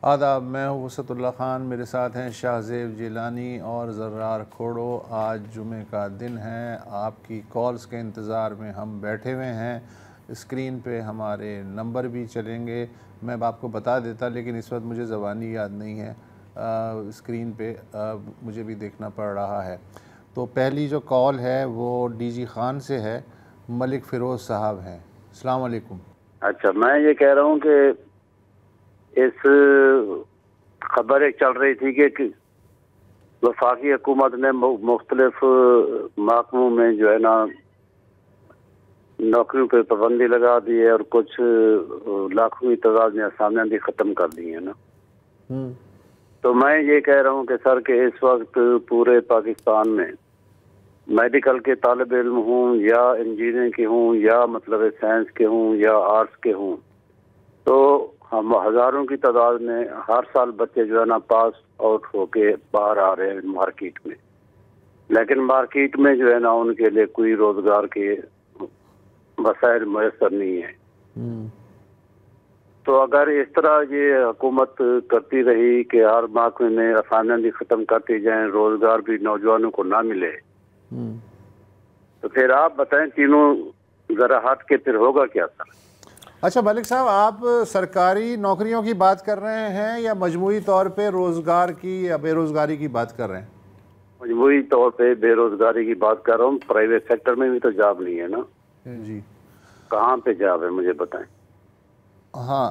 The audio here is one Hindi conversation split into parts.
आदाब, मैं हूँ वसतुल्लाह ख़ान। मेरे साथ हैं शाहज़ेब जिलानी और ज़र्रार खोड़ो। आज जुमे का दिन है, आपकी कॉल्स के इंतज़ार में हम बैठे हुए हैं। स्क्रीन पे हमारे नंबर भी चलेंगे, मैं आपको बता देता, लेकिन इस वक्त मुझे ज़बानी याद नहीं है। स्क्रीन पे मुझे भी देखना पड़ रहा है। तो पहली जो कॉल है वो डीजी ख़ान से है, मलिक फ़िरोज़ साहब हैं। अस्सलाम वालेकुम। अच्छा, मैं ये कह रहा हूँ कि इस खबर एक चल रही थी कि वफाकी हुकूमत ने मुख्तलिफ महकमों में जो है ना नौकरियों पर पाबंदी लगा दी है और कुछ लाखों की तादाद में असामियाँ भी ख़त्म कर दी है ना। तो मैं ये कह रहा हूँ कि सर कि इस वक्त पूरे पाकिस्तान में मेडिकल के तालिब इल्म हूँ या इंजीनियरिंग के हूँ या मतलब साइंस के हूँ या आर्ट्स के हूँ, तो हम हज़ारों की तादाद में हर साल बच्चे जो है ना पास आउट होके बाहर आ रहे हैं मार्केट में, लेकिन मार्केट में जो है ना उनके लिए कोई रोज़गार के वसाइल मैसर नहीं है। तो अगर इस तरह ये हुकूमत करती रही कि हर महकमे में असामियाँ भी ख़त्म करती जाएं, रोज़गार भी नौजवानों को ना मिले, तो फिर आप बताएं तीनों ज़रा हट के फिर होगा क्या सर? अच्छा मलिक साहब, आप सरकारी नौकरियों की बात कर रहे हैं या मजमूई तौर पे रोज़गार की या बेरोज़गारी की बात कर रहे हैं? मजमूई तौर पे बेरोज़गारी की बात कर रहा हूँ। प्राइवेट सेक्टर में भी तो जॉब नहीं है ना जी। कहाँ पे जॉब है मुझे बताएं। हाँ,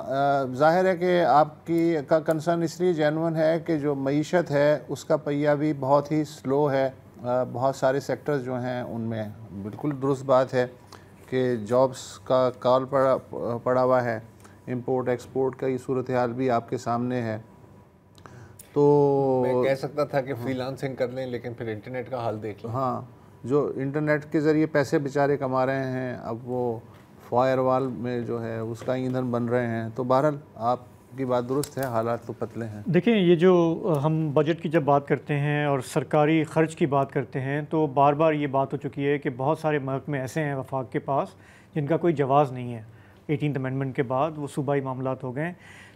ज़ाहिर है कि आपकी का कंसर्न इसलिए जेन्युइन है कि जो मईशत है उसका पहिया भी बहुत ही स्लो है। बहुत सारे सेक्टर्स जो हैं उनमें बिल्कुल दुरुस्त बात है कि जॉब्स का कॉल पड़ा हुआ है। इंपोर्ट एक्सपोर्ट का ये सूरत हाल भी आपके सामने है। तो मैं कह सकता था कि फ्रीलांसिंग कर लें, लेकिन फिर इंटरनेट का हाल देख लें। हाँ, जो इंटरनेट के ज़रिए पैसे बेचारे कमा रहे हैं, अब वो फायरवॉल में जो है उसका ईंधन बन रहे हैं। तो बहरहाल आपकी बात दुरुस्त है, हालात तो पतले हैं। देखिए, ये जो हम बजट की जब बात करते हैं और सरकारी ख़र्च की बात करते हैं तो बार बार ये बात हो चुकी है कि बहुत सारे महकमे ऐसे हैं वफाक के पास जिनका कोई जवाज़ नहीं है। 18th अमेंडमेंट के बाद वो सूबाई मामलात हो गए,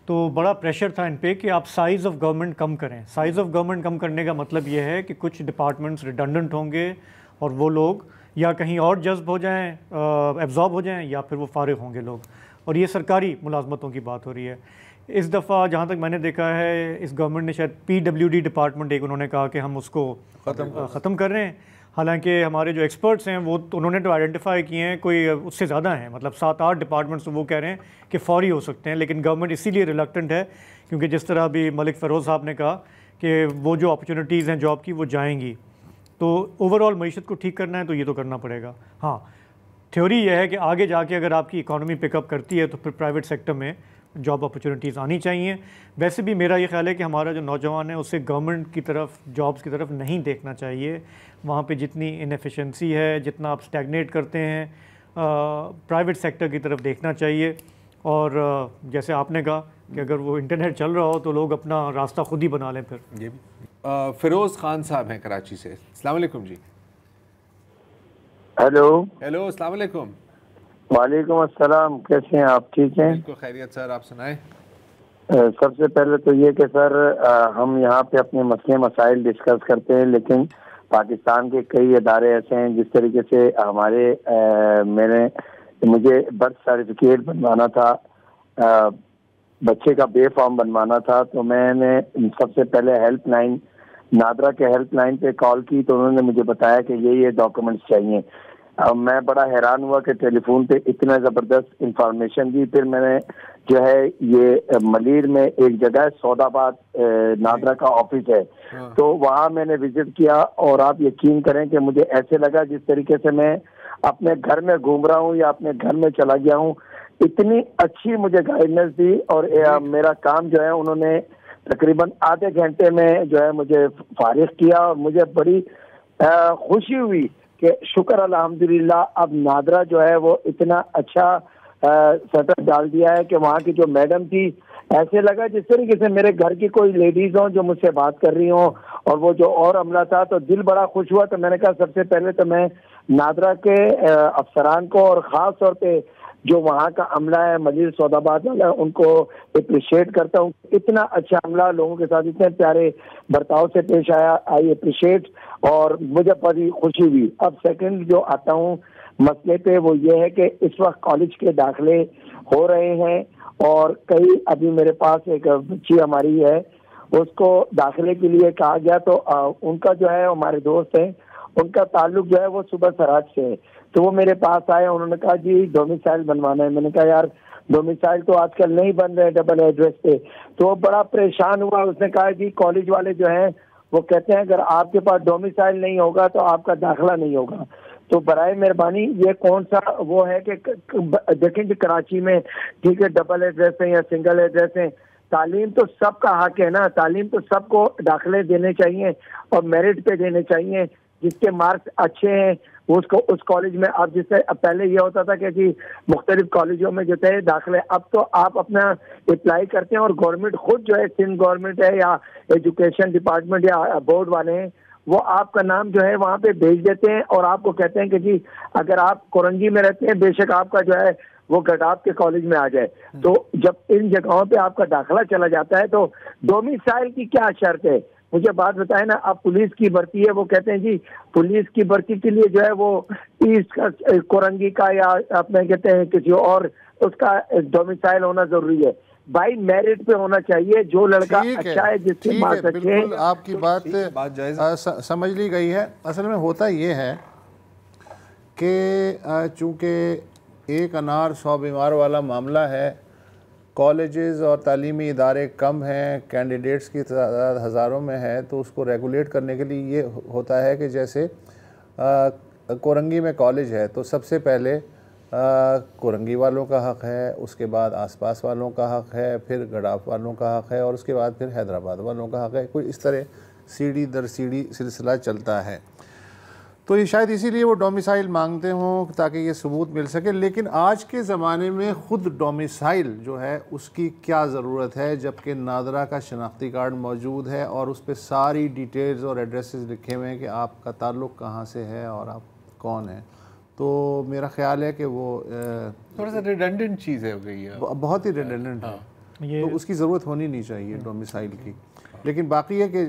तो बड़ा प्रेशर था इन पे कि आप साइज़ ऑफ गवर्नमेंट कम करें। साइज़ ऑफ गवर्नमेंट कम करने का मतलब ये है कि कुछ डिपार्टमेंट्स रिडंडेंट होंगे और वो लोग या कहीं और जज्ब हो जाएं, एब्जॉर्ब हो जाएं, या फिर वो फारिग होंगे लोग। और ये सरकारी मुलाजमतों की बात हो रही है। इस दफ़ा जहाँ तक मैंने देखा है, इस गवर्नमेंट ने शायद PWD डिपार्टमेंट एक उन्होंने कहा कि हम उसको ख़त्म कर रहे हैं। हालांकि हमारे जो एक्सपर्ट्स हैं वो उन्होंने तो आइडेंटिफाई किए हैं कोई उससे ज़्यादा हैं, मतलब 7-8 डिपार्टमेंट्स, तो वो कह रहे हैं कि फौरी हो सकते हैं। लेकिन गवर्नमेंट इसीलिए रिलक्टेंट है क्योंकि जिस तरह अभी मलिक फ़िरोज़ साहब ने कहा कि वो जो अपॉर्चुनिटीज़ हैं जॉब की वो जाएंगी, तो ओवरऑल मईशत को ठीक करना है तो ये तो करना पड़ेगा। हाँ, थ्योरी यह है कि आगे जाके अगर आपकी इकॉनमी पिकअप करती है तो फिर प्राइवेट सेक्टर में जॉब अपॉर्चुनिटीज़ आनी चाहिए। वैसे भी मेरा ये ख्याल है कि हमारा जो नौजवान है उसे गवर्नमेंट की तरफ, जॉब्स की तरफ नहीं देखना चाहिए। वहाँ पे जितनी इनएफिशिएंसी है, जितना आप स्टैग्नेट करते हैं, प्राइवेट सेक्टर की तरफ देखना चाहिए। और जैसे आपने कहा कि अगर वो इंटरनेट चल रहा हो तो लोग अपना रास्ता खुद ही बना लें। फिर ये भी फ़िरोज़ ख़ान साहब हैं कराची से। अस्सलाम वालेकुम जी। हेलो। हेलो, अस्सलाम वालेकुम। वालेकुम अस्सलाम, कैसे हैं आप? ठीक हैं? बिल्कुल खैरियत सर, आप सुनाएं। सबसे पहले तो ये कि सर हम यहाँ पे अपने मसले मसाइल डिस्कस करते हैं, लेकिन पाकिस्तान के कई इदारे ऐसे हैं जिस तरीके से मुझे बर्थ सर्टिफिकेट बनवाना था, बच्चे का बे फॉर्म बनवाना था, तो मैंने सबसे पहले हेल्पलाइन, नादरा के हेल्पलाइन पे कॉल की तो उन्होंने मुझे बताया कि ये डॉक्यूमेंट्स चाहिए। अब मैं बड़ा हैरान हुआ कि टेलीफोन पे इतना ज़बरदस्त इंफॉर्मेशन दी। फिर मैंने जो है ये मलीर में एक जगह सौदाबाद नादरा का ऑफिस है, तो वहाँ मैंने विजिट किया और आप यकीन करें कि मुझे ऐसे लगा जिस तरीके से मैं अपने घर में घूम रहा हूँ या अपने घर में चला गया हूँ। इतनी अच्छी मुझे गाइडेंस दी और मेरा काम जो है उन्होंने तकरीबन आधे घंटे में जो है मुझे फारिग किया और मुझे बड़ी खुशी हुई कि शुक्र अल्हम्दुलिल्लाह अब नादरा जो है वो इतना अच्छा सेटअप डाल दिया है कि वहाँ की जो मैडम थी, ऐसे लगा जिस तरीके से मेरे घर की कोई लेडीज हो जो मुझसे बात कर रही हो, और वो जो और अमला था, तो दिल बड़ा खुश हुआ। तो मैंने कहा सबसे पहले तो मैं नादरा के अफसरान को और ख़ास तौर पे जो वहाँ का अमला है मजीद सौदाबाद वाला, उनको अप्रिशिएट करता हूँ। इतना अच्छा अमला लोगों के साथ इतने प्यारे बर्ताव से पेश आया, आई अप्रिशिएट, और मुझे बड़ी खुशी हुई। अब सेकंड जो आता हूँ मसले पे, वो ये है कि इस वक्त कॉलेज के दाखिले हो रहे हैं और कई, अभी मेरे पास एक बच्ची हमारी है, उसको दाखिले के लिए कहा गया, तो उनका जो है, हमारे दोस्त हैं, उनका ताल्लुक जो है वो सुबह सराज से है। तो वो मेरे पास आए, उन्होंने कहा जी डोमिसाइल बनवाना है। मैंने कहा यार डोमिसाइल तो आजकल नहीं बन रहे डबल एड्रेस पे। तो वो बड़ा परेशान हुआ, उसने कहा जी कॉलेज वाले जो हैं वो कहते हैं अगर आपके पास डोमिसाइल नहीं होगा तो आपका दाखिला नहीं होगा। तो बराए मेहरबानी ये कौन सा वो है कि देखें कि कराची में ठीक है डबल एड्रेस है या सिंगल एड्रेस है, तालीम तो सबका हक है ना, तालीम तो सबको दाखिले देने चाहिए और मेरिट पे देने चाहिए। जिसके मार्क्स अच्छे हैं उसको उस कॉलेज में, अब जिससे पहले ये होता था कि जी मुख्तलिफ कॉलेजों में जो थे दाखिले, अब तो आप अपना अप्लाई करते हैं और गवर्नमेंट खुद जो है, सिंध गवर्नमेंट है या एजुकेशन डिपार्टमेंट या बोर्ड वाले हैं, वो आपका नाम जो है वहाँ पे भेज देते हैं और आपको कहते हैं कि जी अगर आप कोरंगी में रहते हैं बेशक आपका जो है वो गडाप के कॉलेज में आ जाए। तो जब इन जगहों पे आपका दाखिला चला जाता है तो डोमिसाइल की क्या शर्त है, मुझे बात बताए ना। अब पुलिस की भर्ती है, वो कहते हैं जी पुलिस की भर्ती के लिए जो है वो ईस्ट का कोरंगी का या अपने कहते हैं किसी और उसका डोमिसाइल होना जरूरी है। भाई मेरिट पे होना चाहिए, जो लड़का अच्छा है जिसके मार्क्स अच्छे हैं। आपकी बात समझ ली गई है। असल में होता ये है कि चूँकि एक अनार 100 बीमार वाला मामला है, कॉलेजेस और तालीमी इदारे कम हैं, कैंडिडेट्स की तादाद हज़ारों में है, तो उसको रेगुलेट करने के लिए ये होता है कि जैसे कोरंगी में कॉलेज है तो सबसे पहले कोरंगी वालों का हक़ है, उसके बाद आसपास वालों का हक़ है, फिर गडाफ वालों का हक़ है और उसके बाद फिर हैदराबाद वालों का हक़ है। कोई इस तरह सीढ़ी दर सीढ़ी सिलसिला चलता है। तो ये शायद इसीलिए वो डोमिसाइल मांगते हों ताकि ये सबूत मिल सके। लेकिन आज के ज़माने में ख़ुद डोमिसाइल जो है उसकी क्या ज़रूरत है, जबकि नादरा का शनाख्ती कार्ड मौजूद है और उस पर सारी डिटेल्स और एड्रेसेस लिखे हुए हैं कि आपका ताल्लुक़ कहाँ से है और आप कौन हैं। तो मेरा ख़्याल है कि वो थोड़ा सा रिडंडेंट चीज़ हो गई है, बहुत ही रिडंडेंट है, तो उसकी ज़रूरत होनी नहीं चाहिए डोमिसाइल की। लेकिन बाकी है कि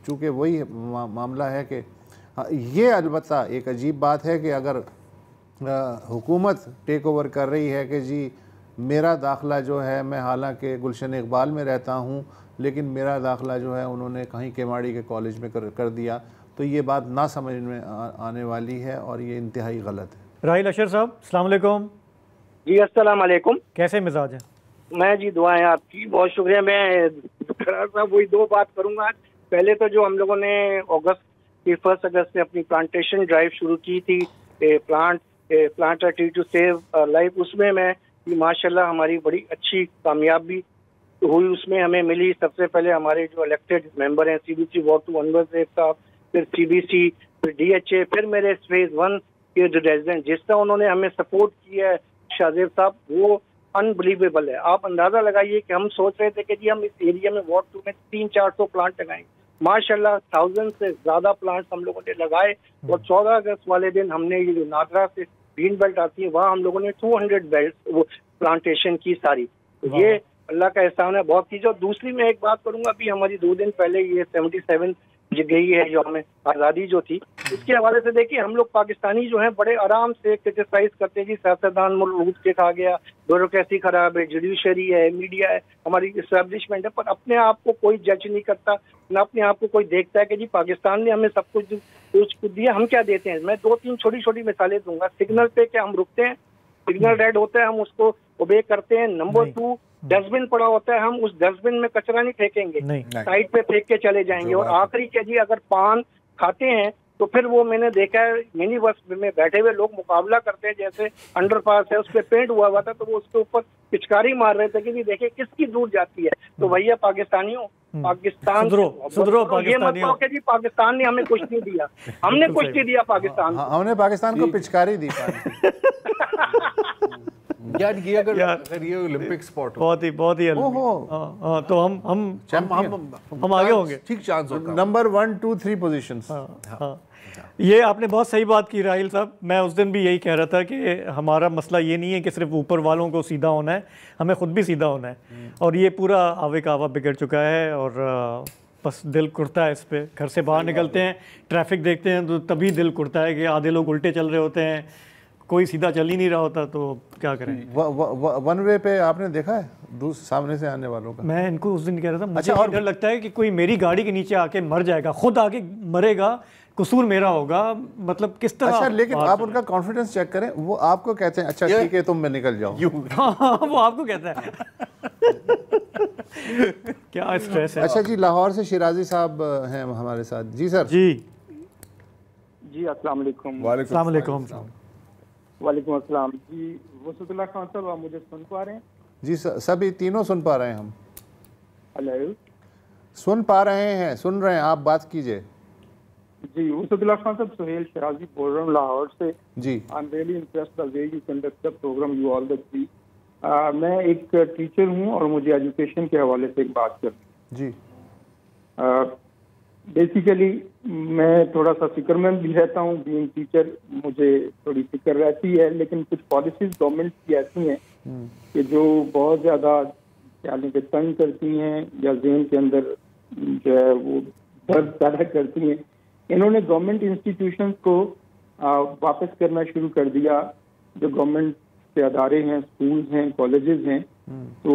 चूँकि वही मामला है कि ये अलबत्ता एक अजीब बात है कि अगर हुकूमत टेक ओवर कर रही है कि जी मेरा दाखिला जो है, मैं हालांकि गुलशन इकबाल में रहता हूँ लेकिन मेरा दाखिला जो है उन्होंने कहीं केमाड़ी के कॉलेज में कर दिया, तो ये बात ना समझ में आने वाली है और ये इंतहाई गलत है। राहिल अशर साहब अस्सलाम वालेकुम। जी अस्सलाम वालेकुम। कैसे मिजाज हैं? मैं जी दुआएं आपकी, बहुत शुक्रिया। मैं साहब वही दो बात करूँगा। पहले तो जो हम लोगों ने अगस्त की 1 अगस्त से अपनी प्लांटेशन ड्राइव शुरू की थी, plant a tree to save life, उसमें मैं माशाल्लाह हमारी बड़ी अच्छी कामयाबी हुई। उसमें हमें मिली सबसे पहले हमारे जो इलेक्टेड मेंबर हैं CBC वार्ड 2 अनवर ज़ैब साहब, फिर CBC, फिर DHA, फिर मेरे फेज़ 1 के जो रेजिडेंट, जिस तरह उन्होंने हमें सपोर्ट किया है शाहजेब साहब, वो अनबिलीवेबल है। आप अंदाज़ा लगाइए कि हम सोच रहे थे कि जी हम इस एरिया में वार्ड 2 में 300-400 प्लांट लगाएंगे, माशाल्लाह 1000 से ज़्यादा प्लांट्स हम लोगों ने लगाए। और 14 अगस्त वाले दिन हमने ये जो नादरा से ग्रीन बेल्ट आती है वहाँ हम लोगों ने 200 बेल्ट वो प्लांटेशन की सारी। तो ये अल्लाह का एहसान है, बहुत चीज़। और दूसरी मैं एक बात करूँगा, अभी हमारी 2 दिन पहले ये 77 गई है जो हमें आज़ादी जो थी, उसके हवाले से देखिए हम लोग पाकिस्तानी जो हैं बड़े आराम से क्रिटिसाइज करते हैं जी सियासतदान मुल्क लूट के खा गया, ब्यूरोक्रेसी खराब है, जुडिशरी है, मीडिया है, हमारी इस्टेब्लिशमेंट है, पर अपने आप को कोई जज नहीं करता, ना अपने आप को कोई देखता है कि जी पाकिस्तान ने हमें सब कुछ दिया, हम क्या देते हैं। मैं 2-3 छोटी मिसालें दूंगा। सिग्नल पे क्या हम रुकते हैं, सिग्नल रेड होता है हम उसको ओबे करते हैं। नंबर 2, डस्टबिन पड़ा होता है, हम उस डस्टबिन में कचरा नहीं फेंकेंगे, साइड पे फेंक के चले जाएंगे। और आखिरी क्या जी, अगर पान खाते हैं तो फिर वो मैंने देखा है मिनी बस में बैठे हुए लोग मुकाबला करते हैं, जैसे अंडरपास है उस पर पेंट हुआ था तो वो उसके ऊपर पिचकारी मार रहे थे कि जी देखिए किसकी दूर जाती है। तो भैया पाकिस्तानियों, पाकिस्तान ये मत कहो कि जी पाकिस्तान ने हमें कुछ नहीं दिया, हमने कुछ नहीं दिया पाकिस्तान, हमने पाकिस्तान को पिचकारी दी। यार ये अगर ये ओलंपिक स्पोर्ट बहुत ही तो हम आगे होंगे, ठीक चांस होगा। Number 1, 2, 3 positions. ये आपने बहुत सही बात की राहिल साहब। मैं उस दिन भी यही कह रहा था कि हमारा मसला ये नहीं है कि सिर्फ ऊपर वालों को सीधा होना है, हमें ख़ुद भी सीधा होना है। और ये पूरा आवे का आवा बिगड़ चुका है और बस दिल कुड़ता है इस पे। घर से बाहर निकलते हैं, ट्रैफिक देखते हैं तो तभी दिल कुड़ता है कि आधे लोग उल्टे चल रहे होते हैं, कोई सीधा चल ही नहीं रहा होता, तो क्या करें। वन वे पे आपने देखा है सामने से आने वालों का? मैं इनको उस दिन कह रहा था, मुझे और डर लगता है कि कोई मेरी गाड़ी के नीचे आके मर जाएगा, खुद आके मरेगा, कसूर मेरा होगा, मतलब किस तरह। अच्छा, लेकिन आप उनका कॉन्फिडेंस चेक करें, वो आपको कहते हैं अच्छा ठीक है तुम मैं निकल जाओ। हाँ, वो आपको कहता है। क्या स्ट्रेस है। अच्छा जी, लाहौर से शिराजी साहब हैं हमारे साथ। जी सर। जी अस्सलाम वालेकुम। वालेकुम अस्सलाम जी। वसतुल्लाह खान साहब, आप मुझे सुन पा रहे हैं? जी सभी तीनों सुन पा रहे हैं हम। हेलो, सुन पा रहे हैं, सुन रहे हैं, आप बात कीजिए। जी वसतुल्लाह खान साहब, सुहेल शिराजी बोल रहा हूँ लाहौर से। जी। I am really impressed the way you conduct the programme, you all the three. मैं एक टीचर हूँ और मुझे एजुकेशन के हवाले से एक बात करनी जी। बेसिकली मैं थोड़ा सा फिक्रमंद भी रहता हूँ, बीइंग टीचर मुझे थोड़ी फिक्र रहती है, लेकिन कुछ पॉलिसीज गवर्नमेंट की ऐसी हैं कि जो बहुत ज़्यादा यानी कि तंग करती हैं या ज़हन के अंदर जो है वो दर्द पैदा करती हैं। इन्होंने गवर्नमेंट इंस्टीट्यूशंस को वापस करना शुरू कर दिया। जो गवर्नमेंट के अदारे हैं, स्कूल्स हैं, कॉलेजेस हैं, तो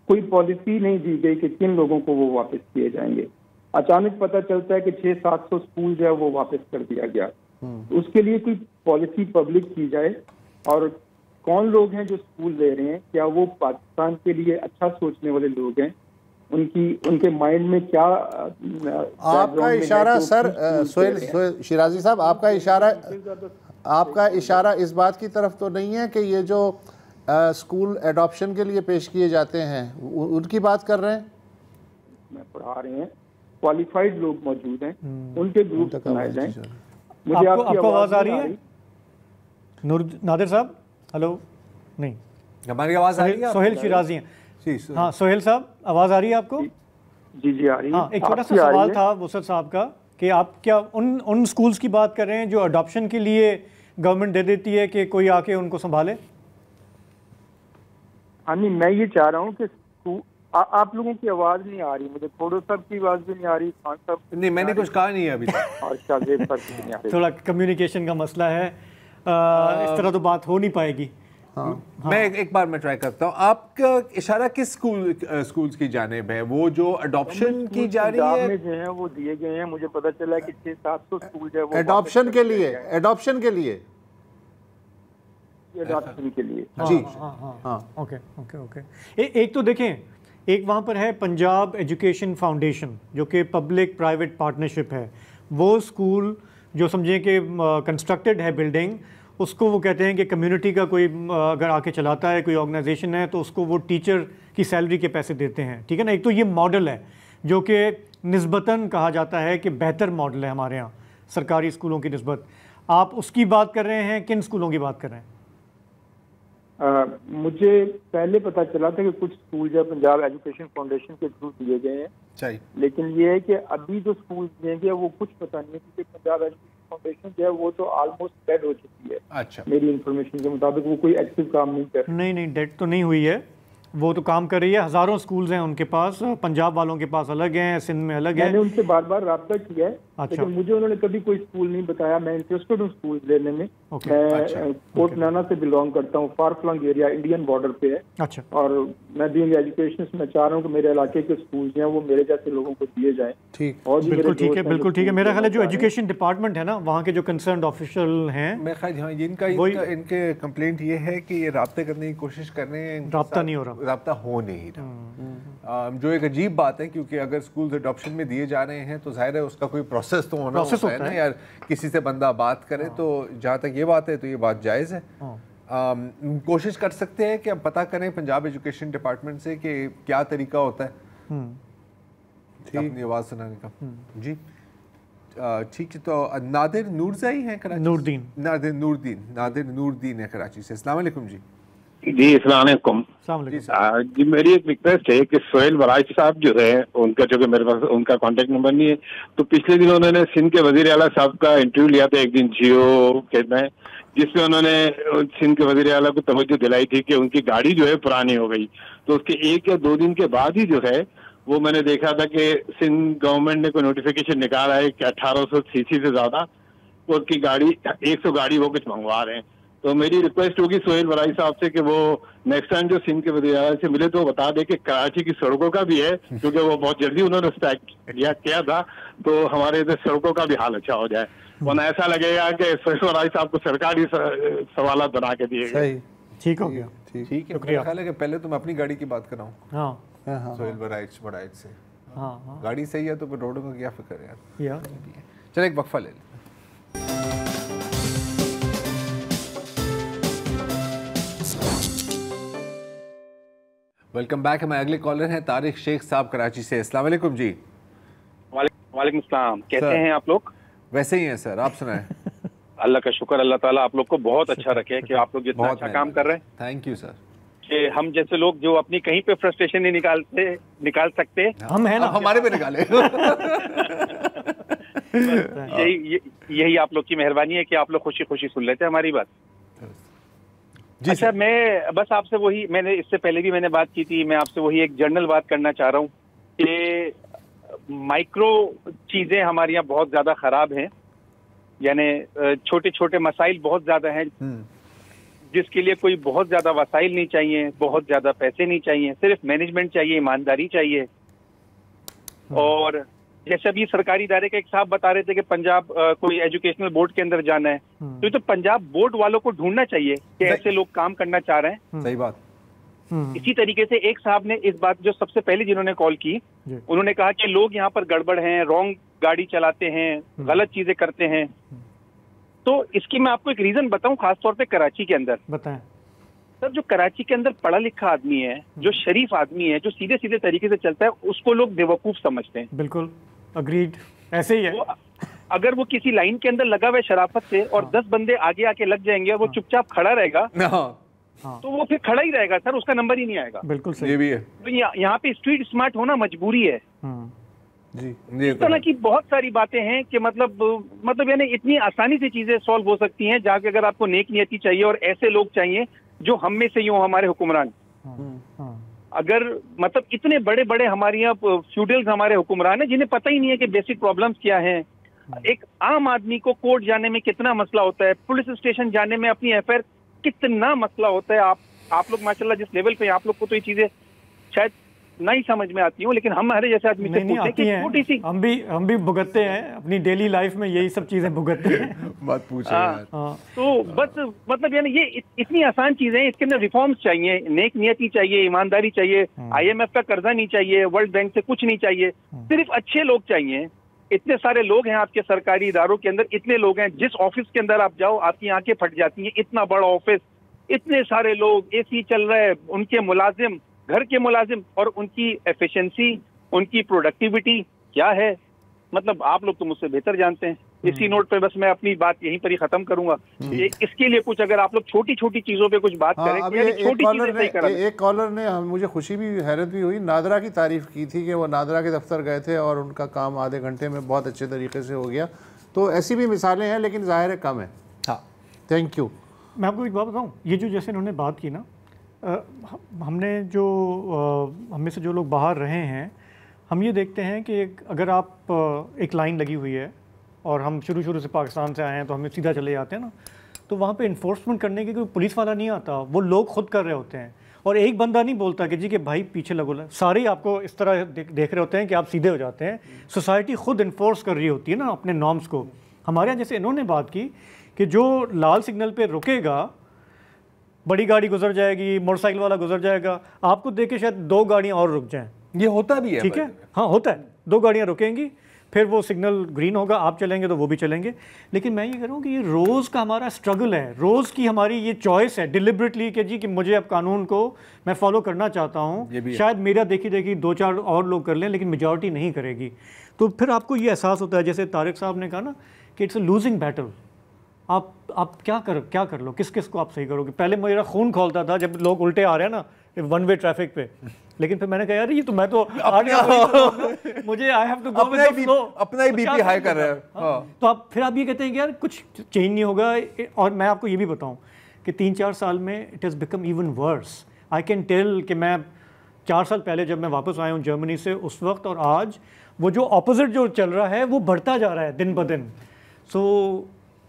कोई पॉलिसी नहीं दी गई कि किन लोगों को वो वापस किए जाएंगे। अचानक पता चलता है कि 600-700 स्कूल जो है वो वापस कर दिया गया। तो उसके लिए कोई पॉलिसी पब्लिक की जाए, और कौन लोग हैं जो स्कूल ले रहे हैं, क्या वो पाकिस्तान के लिए अच्छा सोचने वाले लोग हैं, उनके माइंड में क्या आपका इशारा सर सोहेल शिराजी साहब, आपका इशारा इस बात की तरफ तो नहीं है कि ये जो स्कूल एडॉप्शन के लिए पेश किए जाते हैं उनकी बात कर रहे हैं? मैं पढ़ा रहे हैं, क्वालिफाइड लोग मौजूद हैं, उनके ग्रुप बनाए जाएं। मुझे आपको आवाज आ रही है? नादिर साहब, हेलो? नहीं, हमारी आवाज आ रही है? सोहेल शिराजी हैं। हाँ सोहेल साहब, आवाज आ रही है आपको? जी आ रही है। हाँ, एक छोटा सा सवाल था वसत साहब का कि आप क्या उन स्कूल्स की बात कर रहे हैं जो अडॉप्शन के लिए गवर्नमेंट दे देती है कि कोई आके उनको संभाले? हाँ नहीं, मैं ये चाह रहा हूँ कि आप लोगों की आवाज नहीं आ रही, मुझे खोड़ो साहब की आवाज भी नहीं आ रही, खान साहब नहीं, मैंने कुछ कहा नहीं है अभी तक। और शाहजेब सर भी नहीं आ रही। थोड़ा कम्युनिकेशन का मसला है, इस तरह तो बात हो नहीं पाएगी। हाँ। मैं एक बार मैं ट्राई करता हूँ। आपका इशारा किस स्कूल्स की जानिब है? वो जो अडॉप्शन की जा रही है जो है वो दिए गए हैं। मुझे पता चला है कि 600-700 स्कूल जो है वो एडॉप्शन के लिए जी। हाँ, ओके। एक तो देखें, एक वहाँ पर है पंजाब एजुकेशन फाउंडेशन जो कि पब्लिक प्राइवेट पार्टनरशिप है। वो स्कूल जो समझें कि कंस्ट्रक्टेड है बिल्डिंग, उसको वो कहते हैं कि कम्युनिटी का कोई अगर आके चलाता है, कोई ऑर्गेनाइजेशन है, तो उसको वो टीचर की सैलरी के पैसे देते हैं, ठीक है ना। एक तो ये मॉडल है जो कि निस्बतन कहा जाता है कि बेहतर मॉडल है हमारे यहाँ सरकारी स्कूलों की निस्बत। आप उसकी बात कर रहे हैं, किन स्कूलों की बात कर रहे हैं? मुझे पहले पता चला था कि कुछ स्कूल जो पंजाब एजुकेशन फाउंडेशन के थ्रू दिए गए हैं, लेकिन ये है कि अभी जो स्कूल दिए गए वो कुछ पता नहीं है, क्योंकि पंजाब एजुकेशन फाउंडेशन जो है वो तो ऑलमोस्ट डेड हो चुकी है। अच्छा, मेरी इन्फॉर्मेशन के मुताबिक वो कोई एक्टिव काम नहीं कर रही। नहीं, डेड तो नहीं हुई है, वो तो काम कर रही है। हज़ारों स्कूल्स हैं उनके पास, पंजाब वालों के पास अलग हैं, सिंध में अलग है। मैंने उनसे बार बार रब्ता किया है, लेकिन मुझे उन्होंने कभी कोई स्कूल नहीं बताया। मैं इंटरेस्टेड हूँ स्कूल लेने में। मैं कोट नाना से बिलोंग करता हूँ, फार फ्लंग एरिया, इंडियन बॉर्डर पे है। अच्छा। और मैं बीइंग एजुकेशनिस्ट में चाह रहा हूँ कि मेरे इलाके के स्कूल जो हैं वो मेरे जैसे लोगों को दिए जाएं। ठीक, और बिल्कुल ठीक है, बिल्कुल ठीक है। मेरा ख्याल है जो एजुकेशन डिपार्टमेंट है ना, वहाँ के जो कंसर्न ऑफिशियल हैं, मैं ख्याल इनके कंप्लेंट ये है कि ये राब्ते करने की कोशिश कर रहे हैं, राब्ता नहीं हो रहा, राब्ता हो नहीं जो एक अजीब बात है, क्योंकि अगर स्कूल्स अडॉप्शन में दिए जा रहे हैं तो जाहिर है उसका कोई प्रोसेस तो होना होता है ना यार। किसी से बंदा बात करे तो जहाँ तक ये बात है तो ये बात जायज़ है। कोशिश कर सकते हैं कि अब पता करें पंजाब एजुकेशन डिपार्टमेंट से कि क्या तरीका होता है अपनी आवाज़ सुनाने का। जी ठीक है, तो नादिर नूरज़ई हैं कराची। नादिर नूरदीन है कराची से। अस्सलाम वालेकुम जी। जी अस्सलाम वालेकुम। जी मेरी एक रिक्वेस्ट है कि सोहेल बराइच साहब जो है उनका, जो कि मेरे पास उनका कांटेक्ट नंबर नहीं है, तो पिछले दिन उन्होंने सिंध के वजीर आला साहब का इंटरव्यू लिया था एक दिन जियो के में, जिसमें उन्होंने सिंध के वजीर आला को तवज्जो दिलाई थी कि उनकी गाड़ी जो है पुरानी हो गई। तो उसके 1 या 2 दिन के बाद ही जो है वो मैंने देखा था कि सिंध गवर्नमेंट ने कोई नोटिफिकेशन निकाला है कि 1800 सीसी से ज्यादा उसकी गाड़ी 100 गाड़ी वो कुछ मंगवा रहे हैं। तो मेरी रिक्वेस्ट होगी सोहेल बराइच साहब से कि वो नेक्स्ट टाइम जो सिंध के वज़ीर आला से मिले तो बता दे कि कराची की सड़कों का भी है, क्योंकि वो बहुत जल्दी उन्होंने उस पर किया था, तो हमारे इधर सड़कों का भी हाल अच्छा हो जाए। वरना ऐसा लगेगा कि सोहेल बराइच साहब को सरकारी सवाल बना के दिए गए। ठीक हो गया, ठीक है। मेरा ख्याल है कि पहले तो मैं अपनी गाड़ी की बात कर रहा हूँ। हाँ सोहेल बराइच से हाँ गाड़ी सही है तो फिर रोडों का क्या फिक्र है यार। चलो एक वक्फा ले लें। Welcome back. हमारे अगले कॉलर हैं तारिक शेख साहब कराची से। अस्सलाम वालेकुम जी। वालेकुम सलाम। कैसे हैं आप लोग? वैसे ही हैं सर, आप सुनाएं। अल्लाह का शुक्र, अल्लाह ताला आप लोग को बहुत अच्छा रखे कि आप लोग जितना अच्छा काम कर रहे हैं। Thank you sir. कि हम जैसे लोग जो अपनी कहीं पे फ्रस्ट्रेशन नहीं निकाल सकते, हम हैं ना, हमारे पे निकाले। यही आप लोग की मेहरबानी है कि आप लोग खुशी खुशी सुन लेते हैं हमारी बात। अच्छा, मैं बस आपसे वही, मैंने इससे पहले भी मैंने बात की थी, मैं आपसे वही एक जनरल बात करना चाह रहा हूँ कि माइक्रो चीजें हमारे यहाँ बहुत ज्यादा खराब हैं, यानी छोटे छोटे मसाइल बहुत ज्यादा हैं जिसके लिए कोई बहुत ज्यादा वसाइल नहीं चाहिए, बहुत ज्यादा पैसे नहीं चाहिए, सिर्फ मैनेजमेंट चाहिए, ईमानदारी चाहिए। और जैसे अभी सरकारी इदारे का एक साहब बता रहे थे कि पंजाब कोई एजुकेशनल बोर्ड के अंदर जाना है, तो ये तो पंजाब बोर्ड वालों को ढूंढना चाहिए कि ऐसे लोग काम करना चाह रहे हैं। सही बात। इसी तरीके से एक साहब ने इस बात, जो सबसे पहले जिन्होंने कॉल की, उन्होंने कहा कि लोग यहाँ पर गड़बड़ हैं, रॉन्ग गाड़ी चलाते हैं, गलत चीजें करते हैं। तो इसकी मैं आपको एक रीजन बताऊं, खासतौर पे कराची के अंदर। बताएं सर। जो कराची के अंदर पढ़ा लिखा आदमी है, जो शरीफ आदमी है, जो सीधे सीधे तरीके से चलता है, उसको लोग बेवकूफ समझते हैं। बिल्कुल अग्रीड, ऐसे ही है। अगर वो किसी लाइन के अंदर लगा हुआ है शराफत से और 10 बंदे आगे आके लग जाएंगे और वो चुपचाप खड़ा रहेगा, तो वो फिर खड़ा ही रहेगा सर, उसका नंबर ही नहीं आएगा। बिल्कुल सही। ये भी है। तो यहाँ पे स्ट्रीट स्मार्ट होना मजबूरी है जी। इस तरह की बहुत सारी बातें हैं कि मतलब यानी इतनी आसानी से चीजें सॉल्व हो सकती हैं, जहाँ के अगर आपको नेक नियति चाहिए और ऐसे लोग चाहिए जो हम में से यूं हमारे हुक्मरान। अगर मतलब इतने बड़े बड़े हमारे यहाँ फ्यूडल्स हमारे हुक्मरान हैं जिन्हें पता ही नहीं है कि बेसिक प्रॉब्लम्स क्या हैं। एक आम आदमी को कोर्ट जाने में कितना मसला होता है, पुलिस स्टेशन जाने में अपनी एफआईआर कितना मसला होता है। आप लोग माशाल्लाह जिस लेवल पे आप लोग को तो ये चीजें शायद नहीं समझ में आती हूँ, लेकिन हमारे जैसे आदमी से पूछते कि छोटी सी हम भी भुगतते हैं अपनी डेली लाइफ में, यही सब चीजें भुगतते हैं। बात पूछ रहे हैं। तो बस मतलब यानी ये इतनी आसान चीजें हैं, इसके अंदर रिफॉर्म्स चाहिए, नेक नियति चाहिए, ईमानदारी चाहिए, IMF का कर्जा नहीं चाहिए, वर्ल्ड बैंक से कुछ नहीं चाहिए, सिर्फ अच्छे लोग चाहिए। इतने सारे लोग हैं आपके सरकारी इदारों के अंदर, इतने लोग हैं, जिस ऑफिस के अंदर आप जाओ आपकी आंखें फट जाती हैं। इतना बड़ा ऑफिस, इतने सारे लोग, AC चल रहा है, उनके मुलाजिम, घर के मुलाजिम, और उनकी एफिशिएंसी, उनकी प्रोडक्टिविटी क्या है, मतलब आप लोग तो मुझसे बेहतर जानते हैं। इसी नोट पे बस मैं अपनी बात यहीं पर ही खत्म करूंगा। इसके लिए कुछ अगर आप लोग छोटी छोटी चीजों पे कुछ बात करें। एक कॉलर ने मुझे खुशी भी हैरत भी हुई, नादरा की तारीफ की थी कि वो नादरा के दफ्तर गए थे और उनका काम आधे घंटे में बहुत अच्छे तरीके से हो गया। तो ऐसी भी मिसालें हैं, लेकिन ज़ाहिर है कम है। हाँ, थैंक यू। मैं आपको एक बात बताऊँ, ये जो जैसे इन्होंने बात की ना, हमने जो हम में से जो लोग बाहर रहे हैं, हम ये देखते हैं कि अगर आप एक लाइन लगी हुई है और हम शुरू से पाकिस्तान से आए हैं तो हमें सीधा चले जाते हैं ना, तो वहाँ पे इन्फोर्समेंट करने के कोई पुलिस वाला नहीं आता, वो लोग खुद कर रहे होते हैं। और एक बंदा नहीं बोलता कि जी कि भाई पीछे लगो, सारे आपको इस तरह देख रहे होते हैं कि आप सीधे हो जाते हैं। सोसाइटी खुद इन्फोर्स कर रही होती है ना अपने नॉर्म्स को। हमारे यहाँ जैसे इन्होंने बात की कि जो लाल सिग्नल पर रुकेगा, बड़ी गाड़ी गुजर जाएगी, मोटरसाइकिल वाला गुजर जाएगा, आपको देख के शायद 2 गाड़ियाँ और रुक जाएँ। ये होता भी है, ठीक है, हाँ होता है। 2 गाड़ियाँ रुकेंगी, फिर वो सिग्नल ग्रीन होगा, आप चलेंगे तो वो भी चलेंगे। लेकिन मैं ये कह रहा हूँ कि ये रोज़ का हमारा स्ट्रगल है, रोज़ की हमारी ये चॉइस है डिलिबरेटली कि जी कि मुझे अब कानून को मैं फॉलो करना चाहता हूँ। शायद मेरा देखी 2-4 और लोग कर लें, लेकिन मेजॉरिटी नहीं करेगी। तो फिर आपको ये एहसास होता है, जैसे तारिक साहब ने कहा ना कि इट्स अ लूजिंग बैटल। आप क्या कर लो, किस को आप सही करोगे? पहले मेरा खून खोलता था जब लोग उल्टे आ रहे हैं ना वन वे ट्रैफिक पे, लेकिन फिर मैंने कहा यार ये तो मैं तो मुझे I have to go with the flow, अपना ही बीपी हाई कर रहा है। तो आप ये कहते हैं कि यार कुछ चेंज नहीं होगा। और मैं आपको ये भी बताऊं कि 3-4 साल में it has become even worse. I can tell कि मैं 4 साल पहले जब मैं वापस आया हूँ जर्मनी से, उस वक्त और आज वो जो ऑपोजिट जो चल रहा है वो बढ़ता जा रहा है दिन ब दिन। So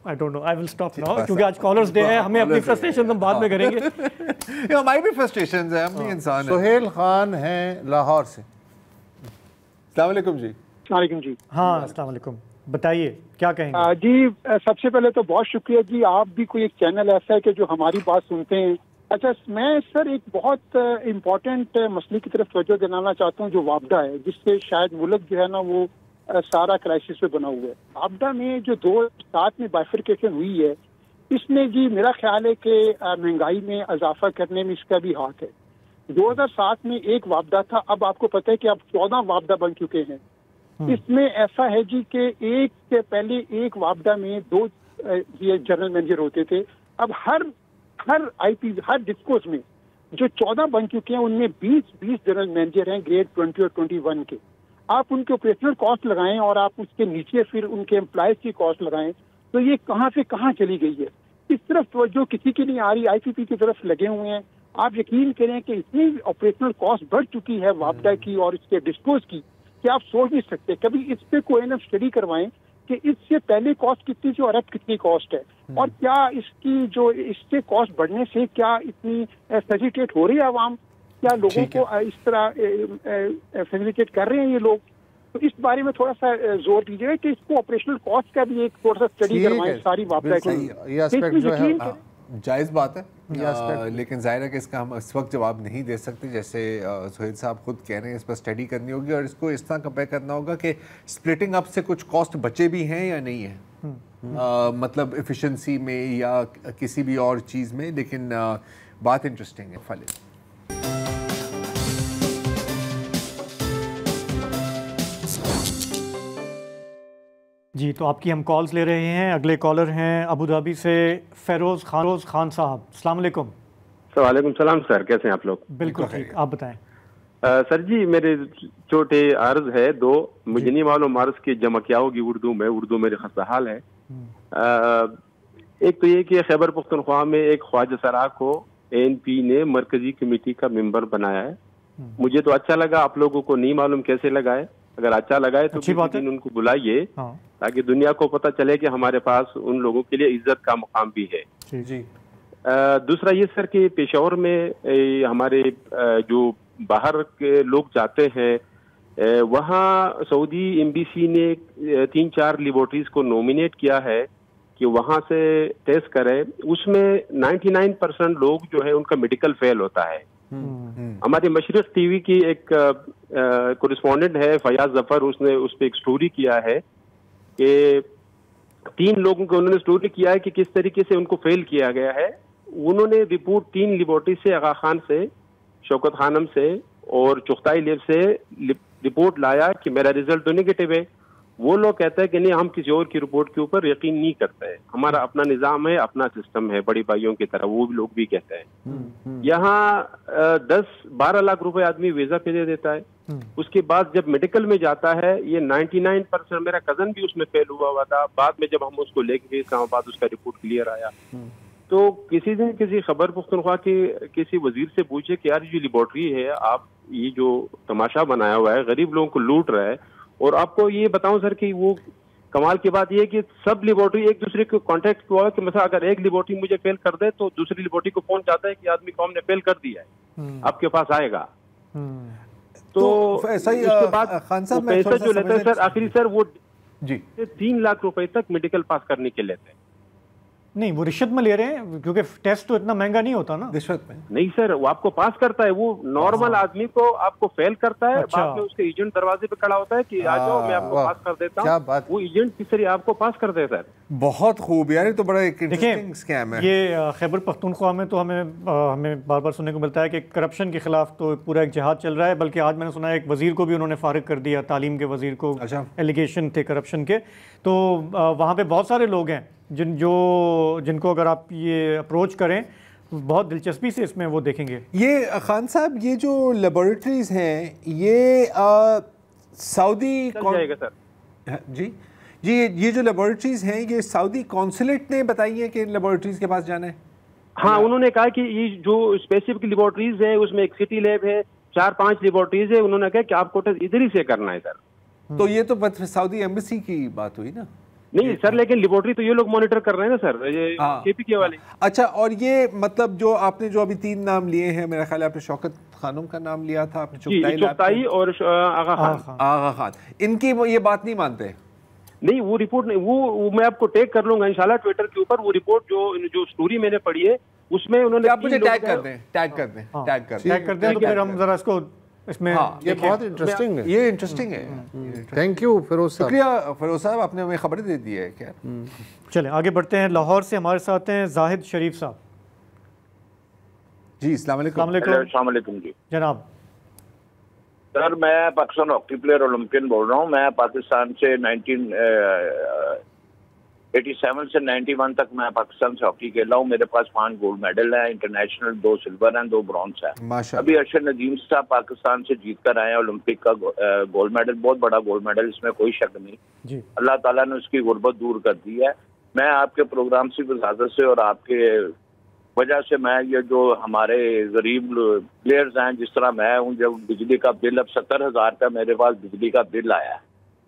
I don't know, I will stop now क्योंकि आज कॉलर्स डे है, हमें अपनी फ्रस्ट्रेशन हम बाद में करेंगे। हमारी भी फ्रस्ट्रेशंस है, हम भी इंसान हैं। सुहेल खान हैं लाहौर से। अस्सलाम वालेकुम जी। वालेकुम जी। हाँ अस्सलाम वालेकुम, बताइए क्या कहेंगे? जी सबसे पहले तो बहुत शुक्रिया जी, आप भी कोई एक चैनल ऐसा है कि जो हमारी बात सुनते हैं। अच्छा, मैं सर एक बहुत इम्पोर्टेंट मसले की तरफ तवज्जो दिलाना चाहता हूँ, जो वापडा है, जिससे शायद मुल्क जो है ना वो सारा क्राइसिस पे बना हुआ है। वापडा में जो 2007 में बाइफरकेशन हुई है, इसमें जी मेरा ख्याल है कि महंगाई में इजाफा करने में इसका भी हाथ है। 2007 में एक वापडा था, अब आपको पता है कि अब 14 वापडा बन चुके हैं। इसमें ऐसा है जी कि एक से पहले एक वापडा में 2 ये जनरल मैनेजर होते थे। अब हर आईपी हर डिस्कोस में जो 14 बन चुके हैं उनमें 20 जनरल मैनेजर हैं ग्रेड 20 और 21 के। आप उनके ऑपरेशनल कॉस्ट लगाएं और आप उसके नीचे फिर उनके एम्प्लॉयज की कॉस्ट लगाएं, तो ये कहाँ से कहाँ चली गई है। इस तरफ जो किसी की नहीं आ रही, आईपीपी की तरफ लगे हुए हैं। आप यकीन करें कि इतनी ऑपरेशनल कॉस्ट बढ़ चुकी है वापडा की और इसके डिस्कोस की कि आप सोच नहीं सकते। कभी इस पे कोई ना स्टडी करवाएं कि इससे पहले कॉस्ट कितनी थी और अब कितनी कॉस्ट है, और क्या इसकी जो इससे कॉस्ट बढ़ने से क्या इतनी फैसिलिटेट हो रही है आवाम, क्या लोगों को इस तरह फैसिलिटेट कर रहे हैं ये लोग। तो इस बारे में थोड़ा सा जोर दीजिएगा कि इसको ऑपरेशनल कॉस्ट का भी एक थोड़ा सा स्टडी करवाएं सारी वापडा की। जायज़ बात है, लेकिन ज़ाहिर है कि इसका हम इस वक्त जवाब नहीं दे सकते। जैसे सुहेल साहब खुद कह रहे हैं, इस पर स्टडी करनी होगी और इसको इस तरह कंपेयर करना होगा कि स्प्लिटिंग अप से कुछ कॉस्ट बचे भी हैं या नहीं है, मतलब एफिशिएंसी में या किसी भी और चीज़ में। लेकिन बात इंटरेस्टिंग है। फालिद जी, तो आपकी हम कॉल्स ले रहे हैं। अगले कॉलर हैं अबू धाबी से फेरोज़ खान साहब। अस्सलाम वालेकुम। वालेकुम सलाम सर, कैसे हैं आप लोग? बिल्कुल ठीक, आप बताएं। सर जी मेरे छोटे अर्ज है 2, मुझे नहीं मालूम अर्ज की जमा क्या होगी उर्दू में, उर्दू मेरे खस्ता हाल है। एक तो ये कि खैबर पख्तूनख्वा में एक ख्वाजा सरा को ANP ने मरकजी कमेटी का मेंबर बनाया है। मुझे तो अच्छा लगा, आप लोगों को नहीं मालूम कैसे लगा है। अगर अच्छा लगा है तो किसी दिन उनको बुलाइए ताकि दुनिया को पता चले कि हमारे पास उन लोगों के लिए इज्जत का मुकाम भी है। जी। दूसरा ये सर कि पेशावर में हमारे जो बाहर के लोग जाते हैं वहाँ सऊदी एम्बेसी ने 3-4 लेबोरेटरीज को नॉमिनेट किया है कि वहाँ से टेस्ट करें। उसमें 99% लोग जो है उनका मेडिकल फेल होता है। हमारे मशरिक टीवी की एक कोरिस्पोंडेंट है फयाज जफर, उसने उस पर एक स्टोरी किया है कि 3 लोगों को उन्होंने स्टोरी किया है कि किस तरीके से उनको फेल किया गया है। उन्होंने रिपोर्ट 3 लेबोरेटरी से, आगा खान से, शौकत खानम से और चुगताई लेब से रिपोर्ट लाया कि मेरा रिजल्ट तो नेगेटिव है। वो लोग कहते हैं कि नहीं, हम किसी और की रिपोर्ट के ऊपर यकीन नहीं करते हैं, हमारा अपना निज़ाम है, अपना सिस्टम है, बड़ी भाइयों की तरह वो लोग भी कहते हैं। यहाँ 10-12 लाख रुपए आदमी वीजा पे दे देता है। उसके बाद जब मेडिकल में जाता है ये 99%, मेरा कजन भी उसमें फेल हुआ था। बाद में जब हम उसको लेके गए इस्लामाबाद उसका रिपोर्ट क्लियर आया। तो किसी दिन किसी खबर पुख्तनख्वा के किसी वजीर से पूछे कि यार ये लेबोरेटरी है, आप ये जो तमाशा बनाया हुआ है, गरीब लोगों को लूट रहा है। और आपको ये बताऊं सर कि वो कमाल की बात ये है कि सब लेबोरेटरी एक दूसरे को कांटेक्ट हुआ है कि मतलब अगर एक लेबोरेटरी मुझे फेल कर दे तो दूसरी लेबोरेटरी को फोन जाता है कि आदमी को हमने फेल कर दिया है, आपके पास आएगा। तो ऐसा ही उसके बाद पैसा जो लेते हैं सर, आखिरी सर वो जी 3 लाख रुपए तक मेडिकल पास करने के लेते हैं। नहीं, वो रिश्वत में ले रहे हैं क्योंकि टेस्ट तो इतना महंगा नहीं होता ना। रिश्वत में नहीं सर, वो आपको पास करता है, वो नॉर्मल आदमी को आपको फेल करता है। अच्छा। बाद में उसके एजेंट दरवाजे पे खड़ा होता है कि आ जाओ मैं आपको पास कर देता हूँ। वो एजेंट किसी आपको पास कर देता है। बहुत खूब यार, ये तो बड़ा एक इंटरेस्टिंग स्कैम है। ये खैबर पख्तूनख्वा में तो हमें बार बार सुनने को मिलता है कि करप्शन के खिलाफ तो पूरा एक जिहाद चल रहा है। बल्कि आज मैंने सुना है एक वजीर को भी उन्होंने फारिग कर दिया, तालीम के वजीर को। अच्छा। एलिगेशन थे करप्शन के। तो वहाँ पे बहुत सारे लोग हैं जिनको अगर आप ये अप्रोच करें बहुत दिलचस्पी से इसमें वो देखेंगे। ये खान साहब, ये जो लेबोरेटरीज हैं ये सऊदी जाएगा सर जी ये जो लेबोरेटरीज हैं ये सऊदी कॉन्सुलेट ने बताई है कि इन लेबोरेटरीज के पास जाना है। हाँ, उन्होंने कहा कि ये जो स्पेसिफिक लेबोरेटरीज है उसमें एक सिटी लैब है, 4-5 लेबोरेटरीज है, उन्होंने कहा कि आपको टेस्ट इधर ही से करना है सर। तो ये तो सऊदी एम्बेसी की बात हुई ना? नहीं सर, लेकिन लेबोरेटरी तो ये लोग मॉनिटर कर रहे हैं ना सर, ये केपीके वाले। अच्छा, और ये मतलब जो आपने जो अभी 3 नाम लिए हैं, मेरा ख्याल है आपने शौकत खानम का नाम लिया था, आपने चुगताई और आगा खान, इनकी ये बात नहीं मानते? नहीं, वो रिपोर्ट नहीं, वो मैं आपको टैग कर लूंगा इंशाल्लाह ट्विटर के ऊपर। वो रिपोर्ट जो स्टोरी मैंने पढ़ी है उसमें उन्होंने, आप मुझे टैग कर दें तो फिर हम जरा इसको इसमें ये बहुत इंटरेस्टिंग है, ये इंटरेस्टिंग है। थैंक यू फिरोज साहब। शुक्रिया फिरोज साहब, आपने हमें खबर दे दी है। क्या चलें आगे बढ़ते हैं। लाहौर से हमारे साथ हैं जाहिद शरीफ साहब। जी अस्सलाम वालेकुम जी जनाब। सर मैं पाकिस्तान हॉकी प्लेयर ओलंपियन बोल रहा हूँ। मैं पाकिस्तान से 1987 से 91 तक मैं पाकिस्तान से हॉकी खेला हूँ। मेरे पास 5 गोल्ड मेडल हैं इंटरनेशनल, 2 सिल्वर हैं, 2 ब्रॉन्ज हैं। अभी अरशद नदीम साहब पाकिस्तान से जीत कर आए हैं ओलंपिक का गोल्ड मेडल, बहुत बड़ा गोल्ड मेडल, इसमें कोई शक नहीं। अल्लाह ताला ने उसकी गुर्बत दूर कर दी है। मैं आपके प्रोग्राम से वजादत से और आपके वजह से मैं ये जो हमारे गरीब प्लेयर्स हैं, जिस तरह मैं हूँ, जब बिजली का बिल अब 70,000 का मेरे पास बिजली का बिल आया है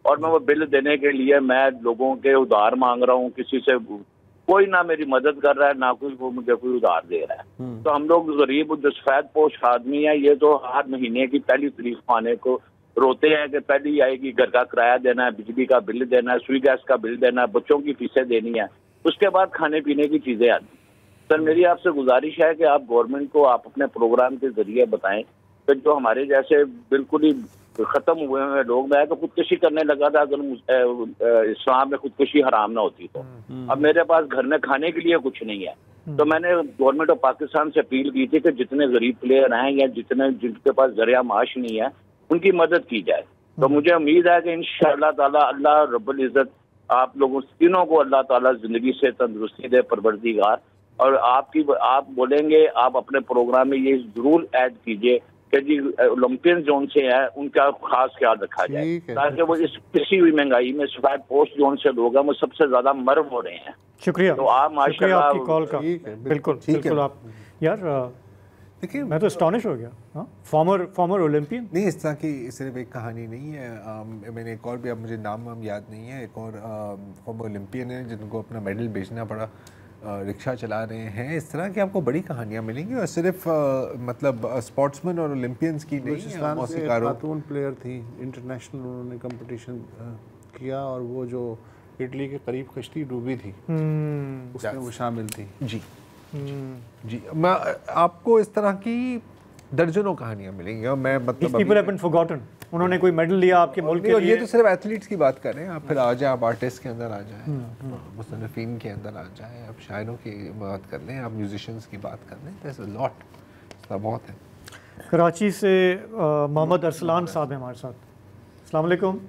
और मैं वो बिल देने के लिए मैं लोगों के उधार मांग रहा हूँ, किसी से कोई ना मेरी मदद कर रहा है ना कोई वो मुझे कोई उधार दे रहा है। तो हम लोग गरीब जो सफेद पोश आदमी है, ये तो हर महीने की पहली तारीख पाने को रोते हैं कि पहली आएगी, घर का किराया देना है, बिजली का बिल देना है, सुई गैस का बिल देना है, बच्चों की फीसें देनी है, उसके बाद खाने पीने की चीजें आती। सर मेरी आपसे गुजारिश है कि आप गवर्नमेंट को आप अपने प्रोग्राम के जरिए बताएं कि जो हमारे जैसे बिल्कुल ही खत्म हुए हैं लोग, मैं तो खुदकुशी करने लगा था अगर इस्लाम में खुदकुशी हराम ना होती तो। अब मेरे पास घर में खाने के लिए कुछ नहीं है, तो मैंने गवर्नमेंट ऑफ पाकिस्तान से अपील की थी कि जितने गरीब प्लेयर हैं या जिनके पास जरिया माश नहीं है उनकी मदद की जाए। तो मुझे उम्मीद है कि इंशाअल्लाह ताला अल्लाह रब्बुल इज्जत आप लोगों तीनों को अल्लाह ताला जिंदगी से तंदुरुस्ती दे परवरदिगार। और आप बोलेंगे, आप अपने प्रोग्राम में ये जरूर ऐड कीजिए कि जी ओलंपियन जोन से है उनका खास ख्याल रखा जाए, ताकि वो इस पिसी हुई महंगाई में सफेद पोस्ट जोन से लोग हैं वो सबसे ज्यादा मर हो रहे हैं। शुक्रिया। तो आप माशाल्लाह आपकी कॉल का बिल्कुल आप यार देखिए मैं तो एस्टॉनिश हो गया। फॉर्मर ओलंपियन नहीं, इस तरह की सिर्फ एक कहानी नहीं है। मैंने एक और भी, अब मुझे नाम याद नहीं है, एक और फॉर्मर ओलंपियन है जिनको अपना मेडल बेचना पड़ा, रिक्शा चला रहे हैं। इस तरह की आपको बड़ी कहानियां मिलेंगी और सिर्फ मतलब स्पोर्ट्समैन और ओलंपियंस की नहीं, मौसीकारों, खातून प्लेयर थी इंटरनेशनल, उन्होंने कंपटीशन किया और वो जो इटली के करीब कश्ती डूबी थी उसमें वो शामिल थी। जी मैं आपको इस तरह की दर्जनों कहानियां मिलेंगी और मैं मतलब पीपल हैव बीन फॉरगॉटन, उन्होंने कोई मेडल लिया आपके मुल्क के लिए। ये तो सिर्फ एथलीट्स की बात कर रहे हैं, आप फिर आ जाए, आप आर्टिस्ट के अंदर आ जाए, मुसन्निफीन के अंदर आ जाए, आप शायरों की बात कर लें, आप म्यूजिशियंस की बात कर लें, there's a lot, बहुत है। कराची से मोहम्मद अरसलान साहब हैं हमारे साथ। अस्सलाम वालेकुम।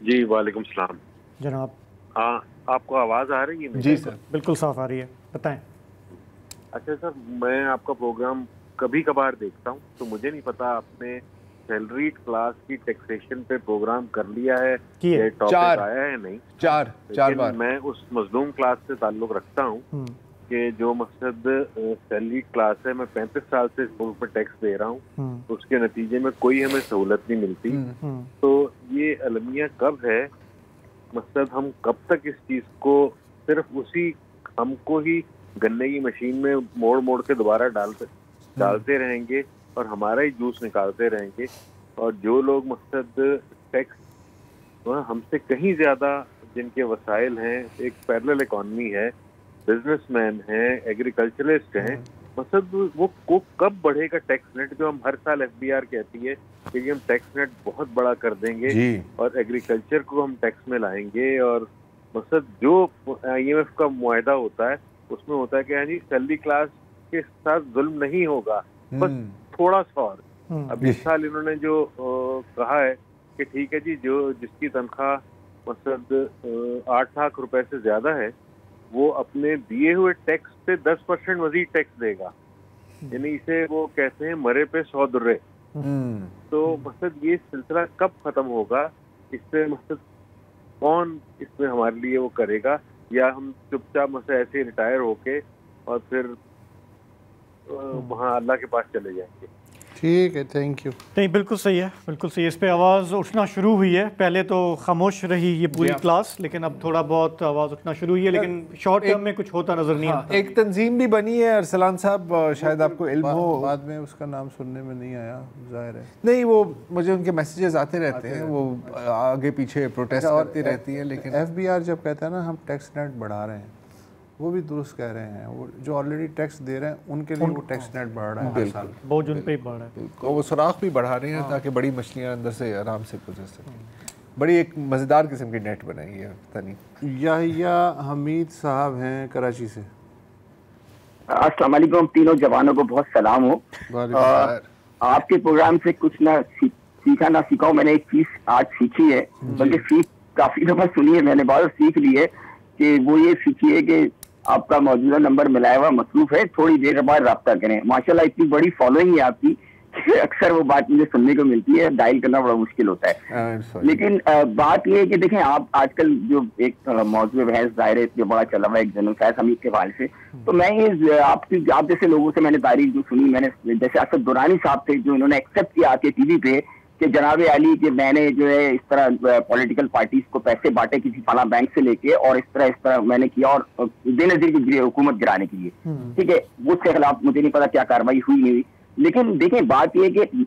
जी वालेकुम सलाम जनाब। हाँ, आपको आवाज़ आ रही है? जी सर, बिल्कुल साफ आ रही है, बताएं। अच्छा सर, मैं आपका प्रोग्राम कभी कभार देखता हूँ, तो मुझे नहीं पता आपने सैलरीड क्लास की टैक्सेशन पे प्रोग्राम कर लिया है, ये टॉपिक आया है नहीं? चार बार। मैं उस मजलूम क्लास से ताल्लुक रखता हूँ कि जो मकसद सैलरीड क्लास है, मैं 35 साल से इस मुल्क में टैक्स दे रहा हूँ, उसके नतीजे में कोई हमें सहूलत नहीं मिलती। तो ये अलमिया कब है? मकसद हम कब तक इस चीज को सिर्फ उसी हमको ही गन्ने की मशीन में मोड़ मोड़ के दोबारा डालते रहेंगे और हमारा ही जूस निकालते रहेंगे, और जो लोग मकसद टैक्स हमसे कहीं ज्यादा जिनके वसाइल हैं, एक पैरेलल इकॉनमी है, बिजनेसमैन हैं, एग्रीकल्चरिस्ट हैं, मकसद वो को कब बढ़ेगा टैक्स नेट? जो हम हर साल FBR कहती है कि हम टैक्स नेट बहुत बड़ा कर देंगे और एग्रीकल्चर को हम टैक्स में लाएंगे, और मकसद जो IMF का मुआहदा होता है उसमें होता है कि हाँ जी सैलरी क्लास के साथ जुल्म नहीं होगा, बस थोड़ा सा और। अब इस साल इन्होंने जो कहा है कि ठीक है जी, जो जिसकी तनख्वाह मकसद 8 लाख रुपए से ज्यादा है, वो अपने दिए हुए टैक्स पे 10% मजीद टैक्स देगा। यानी इसे वो कहते हैं मरे पे 100 दुर्रे। तो मकसद ये सिलसिला कब खत्म होगा, इससे मकसद कौन इसमें हमारे लिए वो करेगा, या हम चुपचाप मकसद ऐसे रिटायर होके और फिर वहाँ अल्लाह के पास चले जाएंगे। ठीक है, थैंक यू। नहीं, बिल्कुल सही है, बिल्कुल सही है। इस पे आवाज़ उठना शुरू हुई है। पहले तो खामोश रही ये पूरी क्लास, लेकिन अब थोड़ा बहुत आवाज़ उठना शुरू हुई है, लेकिन शॉर्ट टर्म में कुछ होता नजर नहीं आता। एक तंजीम भी बनी है अरसलान साहब, शायद आपको इल्म हो। बाद में उसका नाम सुनने में नहीं आया, जाहिर है। नहीं, वो मुझे उनके मैसेजेस आते रहते हैं, वो आगे पीछे प्रोटेस्ट करती रहती है। लेकिन FBR जब कहता है ना हम टैक्स नेट बढ़ा रहे हैं, वो भी दुरुस्त कह रहे हैं। वो जो ऑलरेडी टैक्स दे रहे हैं उनके लिए वो टैक्स नेट बढ़ रहा है हर साल, बोझ उन पे ही बढ़ रहा है। वो सुराख भी बढ़ा रहे हैं ताकि बड़ी मछलियाँ अंदर से आराम से गुजर सकें। बड़ी एक मज़ेदार किस्म की नेट बनाई है। पता नहीं, याहिया हमीद साहब हैं कराची से। अस्सलाम वालेकुम, तीनों जवानों को बहुत सलाम हो। आपके प्रोग्राम से कुछ ना सीखा ना सीखा, मैंने एक चीज आज सीखी है, बल्कि सीख काफी दफा सुनी है मैंने, बहुत सीख ली है कि वो ये सीखी है कि आपका मौजूदा नंबर मिलाया हुआ मसरूफ है, थोड़ी देर बाद रब्ता करें। माशाल्लाह इतनी बड़ी फॉलोइंग है आपकी, अक्सर वो बात मुझे सुनने को मिलती है, डायल करना बड़ा मुश्किल होता है। लेकिन बात ये है कि देखें, आप आजकल जो एक मौजूद बहस दायरे जो बड़ा चला हुआ है एक जनरल फैज हमीद के हवाले से, तो मैं ये आप जैसे लोगों से मैंने तारीख जो सुनी, मैंने जैसे असद दुरानी साहब थे जो इन्होंने एक्सेप्ट किया आके टीवी पे कि जनाब अली कि मैंने जो है इस तरह पॉलिटिकल पार्टीज को पैसे बांटे किसी फला बैंक से लेके, और इस तरह मैंने किया, और बेनजीर की हुकूमत गिराने के लिए, ठीक है, उसके खिलाफ मुझे नहीं पता क्या कार्रवाई हुई नहीं हुई। लेकिन देखें, बात यह है कि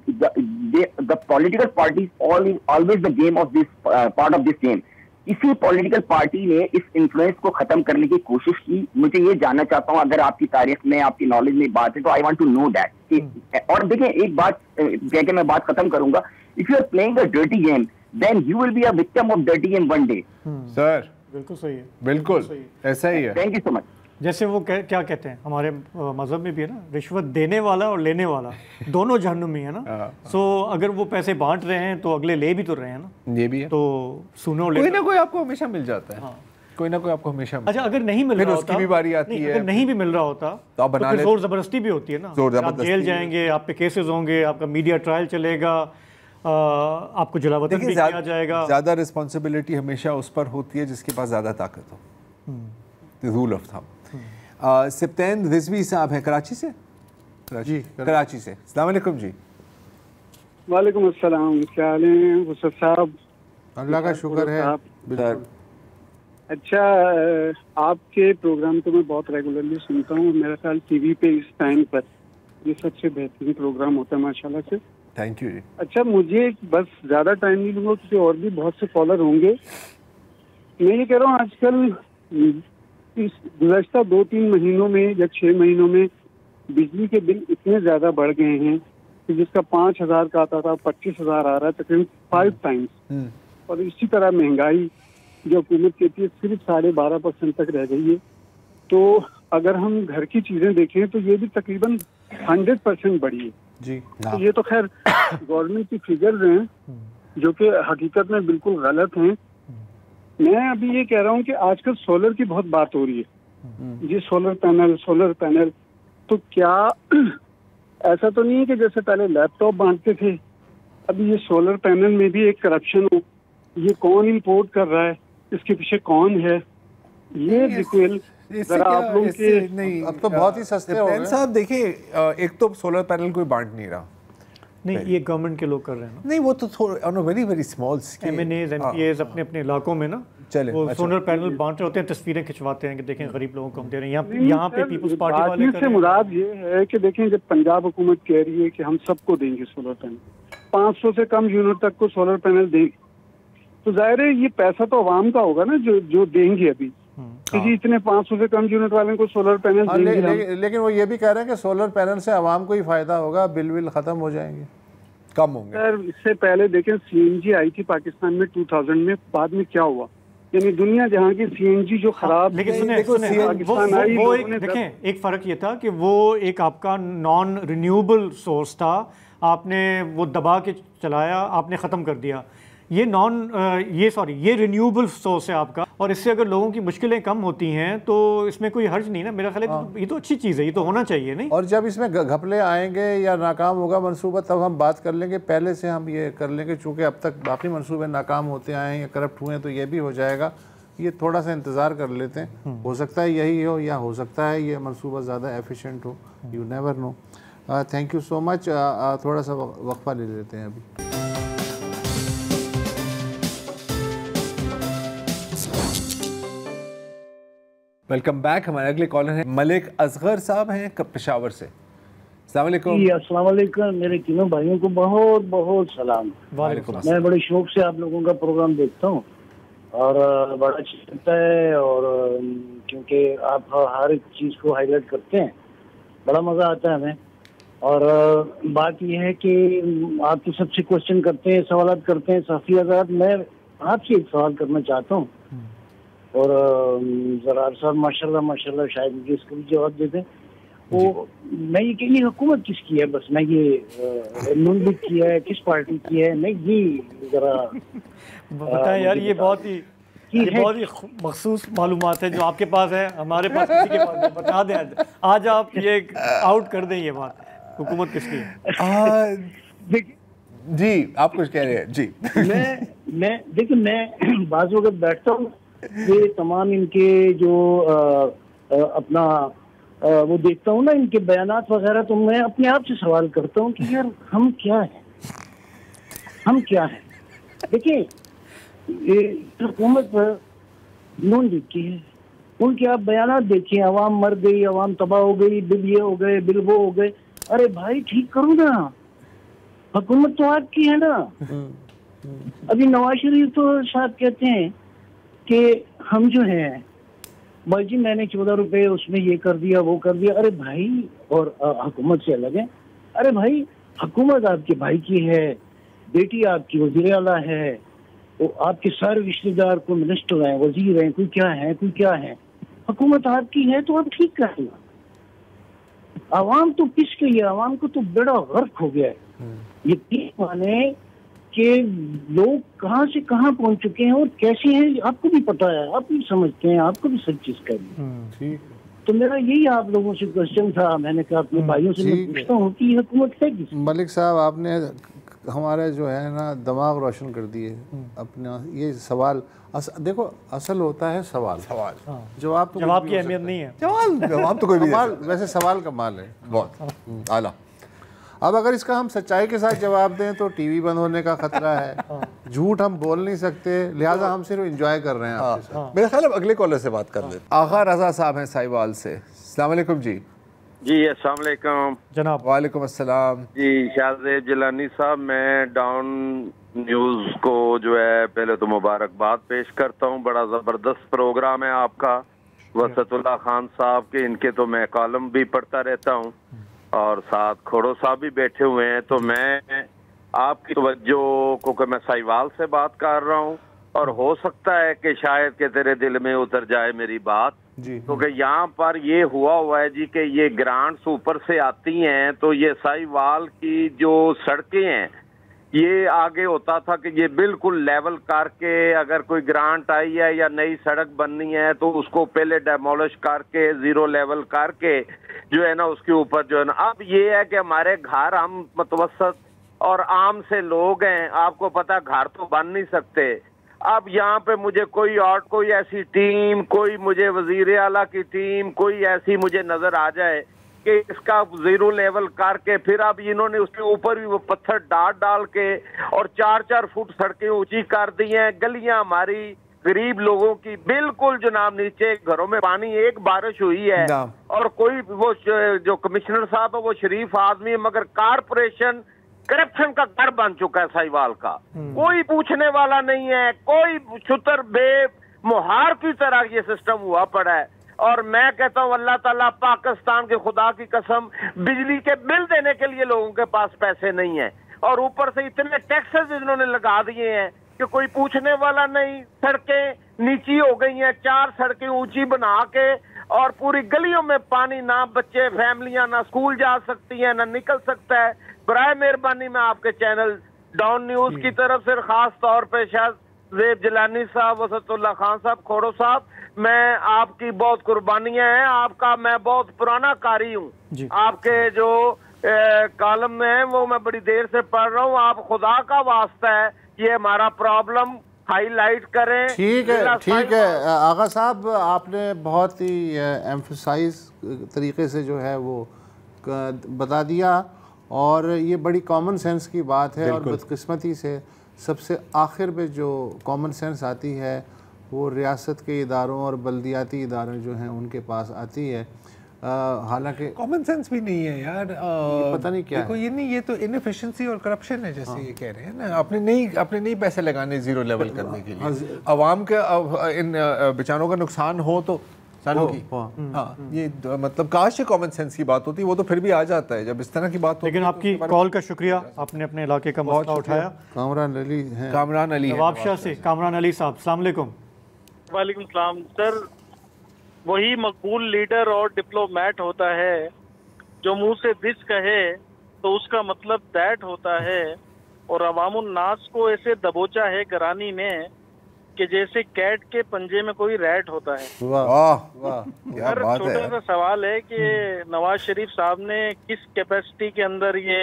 the political parties always the game of this part of this game. इसी पॉलिटिकल पार्टी ने इस इन्फ्लुएंस को खत्म करने की कोशिश की। मुझे ये जानना चाहता हूँ, अगर आपकी तारीख में, आपकी नॉलेज में बात है, तो I want to know that. और देखें, एक बात कह के मैं बात खत्म करूंगा, if you are playing a dirty game then you will be a victim of dirty game one day. Sir बिल्कुल सही है, बिल्कुल ऐसा ही है। Thank you so much. जैसे वो क्या कहते हैं, हमारे मजहब में भी है ना, रिश्वत देने वाला और लेने वाला दोनों जहन्नुमी है ना। सो अगर वो पैसे बांट रहे हैं तो अगले ले भी तो रहे हैं ना, ये भी है। तो सुनो, ले कोई ना कोई आपको हमेशा मिल जाता है। कोई ना कोई आपको हमेशा। अच्छा, अगर नहीं मिल रहा होता, उसकी भी बारी आती है। अगर नहीं भी मिल रहा होता तो फिर जोर जबरदस्ती भी होती है ना, आप जेल जाएंगे, आप पे केसेस होंगे, आपका मीडिया ट्रायल चलेगा, आपको जलावतन भी किया जाएगा। ज्यादा रिस्पॉन्सिबिलिटी हमेशा उस पर होती है जिसके पास ज्यादा ताकत हो। Rule of thumb. Sibtain Rizvi साहब हैं कराची से। कराची से। अस्सलाम वालेकुम जी। वालेकुम अस्सलाम, क्या हाल है वसत साहब? अल्लाह का शुक्र है। अच्छा, आपके प्रोग्राम तो मैं बहुत रेगुलरली सुनता हूँ। मेरा ख्याल टीवी पे इस टाइम पर ये सबसे बेहतरीन प्रोग्राम होता है माशाल्लाह से। थैंक यू जी। अच्छा, मुझे बस ज़्यादा टाइम नहीं लूँगा क्योंकि और भी बहुत से कॉलर होंगे। मैं ये कह रहा हूँ, आजकल इस गुज़श्ता 2-3 महीनों में या 6 महीनों में बिजली के बिल इतने ज़्यादा बढ़ गए हैं कि जिसका 5,000 का आता था 25,000 आ रहा है, तकरीबन 5 टाइम्स। और इसी तरह महंगाई जो हुकूमत कहती है सिर्फ 12.5% तक रह गई है। तो अगर हम घर की चीज़ें देखें तो ये भी तकरीबन 100% बढ़ी है जी। तो ये तो खैर गवर्नमेंट की फिगर्स हैं जो कि हकीकत में बिल्कुल गलत हैं। मैं अभी ये कह रहा हूँ कि आजकल सोलर की बहुत बात हो रही है जी, सोलर पैनल। तो क्या ऐसा तो नहीं है कि जैसे पहले लैपटॉप बांटते थे, अभी ये सोलर पैनल में भी एक करप्शन हो? ये कौन इंपोर्ट कर रहा है, इसके पीछे कौन है, ये डिटेल जरा आप लोग के। नहीं, अब तो बहुत ही सस्ते हो गए साहब। देखिए, एक तो सोलर पैनल कोई बांट नहीं रहा। नहीं, ये गवर्नमेंट के लोग कर रहे हैं ना। नहीं, वो तो थोड़ा on a very very small scale. MNAs MPAs अपने अपने इलाकों में ना चले वो सोलर पैनल बांट रहे होते हैं, तस्वीरें खिंचवाते हैं कि देखें गरीब लोगों को हम दे रहे हैं। यहाँ पे पीपल्स पार्टी वाले से मुराद ये है कि देखें, जब पंजाब हुकूमत कह रही है कि हम सबको देंगे सोलर पैनल, 500 से कम यूनिट तक को सोलर पैनल देंगे, तो जाहिर है ये पैसा तो आवाम का होगा ना जो देंगे अभी। जी, इतने 500 से कम यूनिट वाले को सोलर पैनल देंगे। लेकिन वो ये भी कह रहे हैं कि सोलर पैनल से आवाम को ही फायदा होगा, बिल खत्म हो जाएंगे, कम होंगे। सर, इससे पहले देखें CNG आई थी पाकिस्तान में 2000 में, बाद में क्या हुआ? यानी दुनिया जहाँ की CNG जो खराब, लेकिन सुने वो एक देखें, एक फ़र्क ये था कि वो एक आपका नॉन रिन्यूएबल सोर्स था, आपने वो दबा के चलाया, आपने ख़त्म कर दिया। ये रिन्यूएबल सोर्स है आपका, और इससे अगर लोगों की मुश्किलें कम होती हैं तो इसमें कोई हर्ज नहीं ना, मेरा ख्याल है ये तो अच्छी चीज़ है, ये तो होना चाहिए नहीं। और जब इसमें घपले आएंगे या नाकाम होगा मंसूबा तब हम बात कर लेंगे, पहले से हम ये कर लेंगे, चूँकि अब तक बाकी मंसूबे नाकाम होते आए हैं या करप्ट हुए हैं तो ये भी हो जाएगा। ये थोड़ा सा इंतज़ार कर लेते हैं, हो सकता है यही हो या हो सकता है ये मंसूबा ज़्यादा एफिशिएंट हो, you never know. Thank you so much. थोड़ा सा वक्फा ले लेते हैं अभी। Welcome back. हमारे अगले कॉलर हैं मलिक असगर साहब, हैं पेशावर से। अस्सलाम वालेकुम। मेरे तीनों भाइयों को बहुत बहुत सलाम। मैं बड़े शौक से आप लोगों का प्रोग्राम देखता हूँ और बड़ा अच्छा लगता है, और क्योंकि आप हर एक चीज़ को हाईलाइट करते हैं, बड़ा मज़ा आता है हमें। और बात यह है कि आपके सबसे क्वेश्चन करते हैं, सवाल करते हैं साफी आज़ाद। मैं आपसे एक सवाल करना चाहता हूँ, और ज़रार साहब माशाल्लाह शायद मुझे इसका भी जवाब दे दें। वो मैं ये कही हुकूमत किसकी है, बस मैं ये नून लीग की है, किस पार्टी की है, मैं ये जरा बताएं यार। ये बहुत ही मखसूस मालूमात है जो आपके पास है, हमारे पास किसी के पास नहीं। बता दें आज आप ये आउट कर दें ये बात, हुकूमत किसकी है। जी आप कुछ कह रहे हैं जी। मैं देखिए, मैं बाज़ वक़्त बैठता हूँ, ये तमाम इनके जो अपना वो देखता हूँ ना, इनके बयानात वगैरह, तो मैं अपने आप से सवाल करता हूँ कि यार हम क्या हैं। देखिए ये हुकूमत नून लीग की है, उनके आप बयानात देखिए, अवाम मर गई, अवाम तबाह हो गई, बिल ये हो गए, बिल वो हो गए। अरे भाई ठीक करो ना, हुकूमत तो आपकी है ना। अभी नवाज शरीफ तो साहब कहते हैं कि हम जो हैं भाई जी मैंने 14 रुपए उसमें ये कर दिया वो कर दिया। अरे भाई, और हुकूमत से अलग है। अरे भाई हुकूमत आपके भाई की है, बेटी आपकी वजीर आला है, वो आपके सारे रिश्तेदार को मिनिस्टर हैं, वजीर हैं, कोई क्या है। हुकूमत आपकी है तो आप ठीक कर लेना। आवाम तो पिस गई है, आवाम को तो बड़ा गर्क हो गया है। ये माने कि लोग कहाँ से कहाँ पहुंच चुके हैं और कैसे हैं, आपको भी पता है, आप भी समझते हैं, आपको भी सब चीज करनी। तो मेरा यही आप लोगों से क्वेश्चन था, मैंने कहा अपने भाइयों से मैं पूछता हूँ कि हुकूमत है किस। मलिक साहब आपने हमारे जो है ना दिमाग रोशन कर दिए अपना। ये सवाल देखो असल होता है सवाल जवाब की अहमियत नहीं है। जवाब तो कोई भी वैसे सवाल कमाल है बहुत आला। अब अगर इसका हम सच्चाई के साथ जवाब दें तो टीवी बंद होने का खतरा है, झूठ हम बोल नहीं सकते, लिहाजा हम सिर्फ एंजॉय कर रहे हैं आपके साथ। मेरा ख्याल है अगले कॉलर से बात कर लेते हैं। आगा रजा साहब हैं साहिवाल से। अस्सलाम वालेकुम जी। जी अस्सलाम वालेकुम जनाब। वालेकुम अस्सलाम जी। शाहजेब जिलानी साहब, मैं डाउन न्यूज़ को जो है पहले तो मुबारकबाद पेश करता हूँ, बड़ा ज़बरदस्त प्रोग्राम है आपका। वसतुल्लाह खान साहब के, इनके तो मैं कॉलम भी पढ़ता रहता हूँ, और साथ खोड़ो साहब भी बैठे हुए हैं। तो मैं आपकी तवज्जो को कि मैं साहिवाल से बात कर रहा हूँ, और हो सकता है कि शायद के तेरे दिल में उतर जाए मेरी बात, क्योंकि यहाँ पर ये हुआ है जी कि ये ग्रांट्स ऊपर से आती हैं, तो ये साहिवाल की जो सड़कें हैं ये आगे होता था कि ये बिल्कुल लेवल करके, अगर कोई ग्रांट आई है या नई सड़क बननी है तो उसको पहले डेमोलिश करके जीरो लेवल करके जो है ना उसके ऊपर जो है ना। अब ये है कि हमारे घर, हम मतवसत और आम से लोग हैं, आपको पता घर तो बन नहीं सकते। अब यहाँ पे मुझे कोई ऐसी टीम, कोई मुझे वजीर आला की टीम, कोई ऐसी मुझे नजर आ जाए कि इसका जीरो लेवल करके, फिर अब इन्होंने उसके ऊपर भी वो पत्थर डाल के और 4-4 फुट सड़कें ऊंची कर दी हैं। गलियां हमारी गरीब लोगों की बिल्कुल जनाब नीचे, घरों में पानी, एक बारिश हुई है और कोई वो जो कमिश्नर साहब है वो शरीफ आदमी है, मगर कारपोरेशन करप्शन का घर बन चुका है साहिवाल का। कोई पूछने वाला नहीं है, कोई छुतर बे मुहार की तरह ये सिस्टम हुआ पड़ा है। और मैं कहता हूँ अल्लाह ताला, पाकिस्तान के खुदा की कसम, बिजली के बिल देने के लिए लोगों के पास पैसे नहीं है, और ऊपर से इतने टैक्सेस इन्होंने लगा दिए हैं कि कोई पूछने वाला नहीं। सड़कें नीची हो गई हैं, 4 सड़कें ऊंची बना के, और पूरी गलियों में पानी, ना बच्चे फैमिलियां ना स्कूल जा सकती हैं, ना निकल सकता है। बराए मेहरबानी मैं आपके चैनल डॉन न्यूज की तरफ से खास तौर पे शाहजेब जिलानी साहब, वसतुल्लाह खान साहब, खोड़ो साहब, मैं आपकी बहुत कुर्बानियां हैं। आपका मैं बहुत पुराना कारी हूँ। आपके जो कॉलम में है वो मैं बड़ी देर से पढ़ रहा हूँ। आप खुदा का वास्ता है ये हमारा प्रॉब्लम हाईलाइट करें। ठीक है, ठीक है आगा साहब, आपने बहुत ही एम्फसाइज तरीके से जो है वो बता दिया, और ये बड़ी कॉमन सेंस की बात है। और बदकिस्मती से सबसे आखिर में जो कॉमन सेंस आती है वो रियासत के इदारों और बल्दियाती इदारे जो हैं उनके पास आती है। हालांकि कॉमन सेंस भी नहीं है यार, पता नहीं क्या देखो है। ये नहीं, ये तो इनएफिशिएंसी और करप्शन है, जैसे ये कह रहे हैं ना। अपने नहीं पैसे लगाने जीरो लेवल करने के लिए, आवाम के इन बेचारों का नुकसान हो तो हाँ, ये मतलब काश ये कॉमन सेंस की बात होती, वो तो फिर भी आ जाता है जब इस तरह की बात। लेकिन आपकी कॉल का शुक्रिया, आपने अपने इलाके का मसला उठाया। कामरान अली हैं, कामरान अली नवाबशाह से कामरान अली साहब, अस्सलाम वालेकुम। वालेकुम सलाम सर। वही मकबूल लीडर और डिप्लोमेट होता है जो मुंह से दिस कहे तो उसका मतलब दैट होता है, और अवामुन नास को ऐसे दबोचा है गरानी ने कि जैसे कैट के पंजे में कोई रैट होता है। वाह वाह, क्या बात है। छोटा सा सवाल है कि नवाज शरीफ साहब ने किस कैपेसिटी के अंदर ये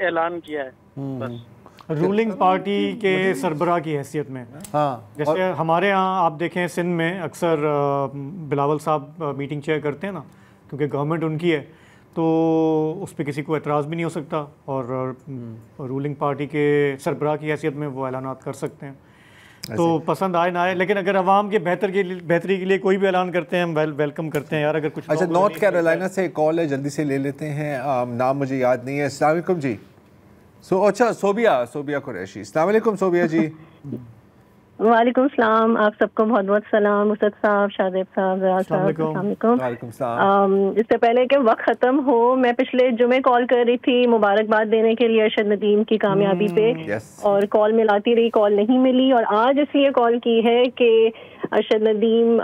ऐलान किया है? बस रूलिंग पार्टी के सरबराह की हैसियत में। हाँ, जैसे हमारे यहाँ आप देखें सिंध में अक्सर बिलावल साहब मीटिंग चेयर करते हैं ना, क्योंकि गवर्नमेंट उनकी है तो उस पर किसी को एतराज़ भी नहीं हो सकता, और रूलिंग पार्टी के सरबराह की हैसियत में वो ऐलानात कर सकते हैं। तो पसंद आए ना आए, लेकिन अगर अवाम के बेहतरी के लिए कोई भी ऐलान करते हैं हम वेलकम करते हैं यार। अगर कुछ अच्छा, नॉर्थ कैरोलिना से कॉल है, जल्दी से ले लेते हैं। नाम मुझे याद नहीं है। अस्सलाम वालेकुम जी। अच्छा, सोबिया कुरैशी। अस्सलाम वालेकुम सोबिया जी। वालेकुम सलाम, आप सबको बहुत बहुत सलाम। उसद साहब, शाहजेब साहब, अस्सलाम वालेकुम। इससे पहले कि वक्त ख़त्म हो, मैं पिछले जुमे कॉल कर रही थी मुबारकबाद देने के लिए अरशद नदीम की कामयाबी पे, और कॉल मिलाती रही, कॉल नहीं मिली, और आज इसलिए कॉल की है कि अरशद नदीम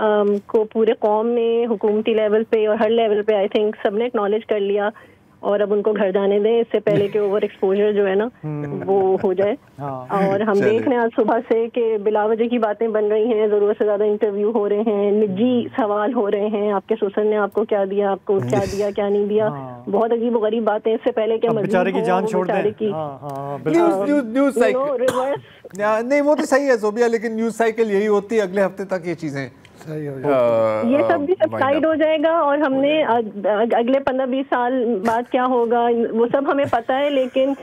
को पूरे कौम ने हुकूमती लेवल पे और हर लेवल पे आई थिंक सबने एक्नॉलेज कर लिया, और अब उनको घर जाने दें इससे पहले कि ओवर एक्सपोजर जो है ना वो हो जाए। और हम देख रहे हैं आज सुबह से कि बिलावजह की बातें बन रही हैं, जरूरत से ज्यादा इंटरव्यू हो रहे हैं, निजी सवाल हो रहे हैं, आपके ससुर ने आपको क्या दिया, आपको क्या दिया, क्या नहीं दिया, बहुत अजीब गरीब बातें। इससे पहले कि बेचारे की जान छोड़ दें। न्यूज़ साइकिल नहीं, वो तो सही है सोबिया, लेकिन न्यूज़ साइकिल यही होती है, अगले हफ्ते तक ये चीजें ये सब भी सब्साइड हो जाएगा, और हमने अगले 15-20 साल बाद क्या होगा वो सब हमें पता है, लेकिन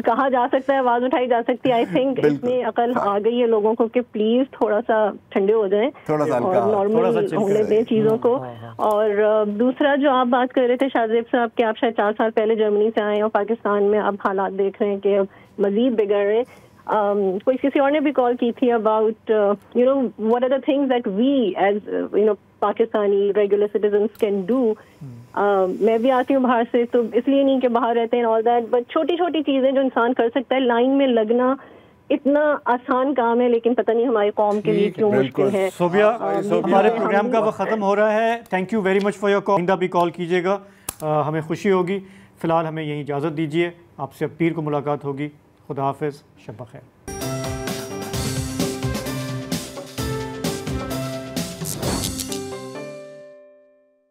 कहा जा सकता है, आवाज उठाई जा सकती है। आई थिंक इसमें अकल आ गई है लोगों को कि प्लीज थोड़ा सा ठंडे हो जाएं और नॉर्मल होने दें चीजों को। और दूसरा जो आप बात कर रहे थे शाहजेब साहब कि आप शायद 4 साल पहले जर्मनी से आए और पाकिस्तान में अब हालात देख रहे हैं कि अब मजीद बिगड़ रहे। कोई किसी और ने भी कॉल की थी about you know what are the things that we as you know Pakistani regular citizens can do. मैं भी आती हूँ बाहर से, तो इसलिए नहीं कि बाहर रहते हैं ऑल दैट, बट छोटी छोटी चीजें जो इंसान कर सकता है। लाइन में लगना इतना आसान काम है, लेकिन पता नहीं हमारी कौम के लिए क्यों मुश्किल है। सोबिया, हमारे प्रोग्राम का वक्त खत्म हो रहा है। Thank you very much for your call. आइंदा भी कॉल कीजिएगा, हमें खुशी होगी। फिलहाल हमें यहीं इजाज़त दीजिए, आपसे अब पीर को मुलाकात होगी। खुदा हाफिज़, शब बख़ैर।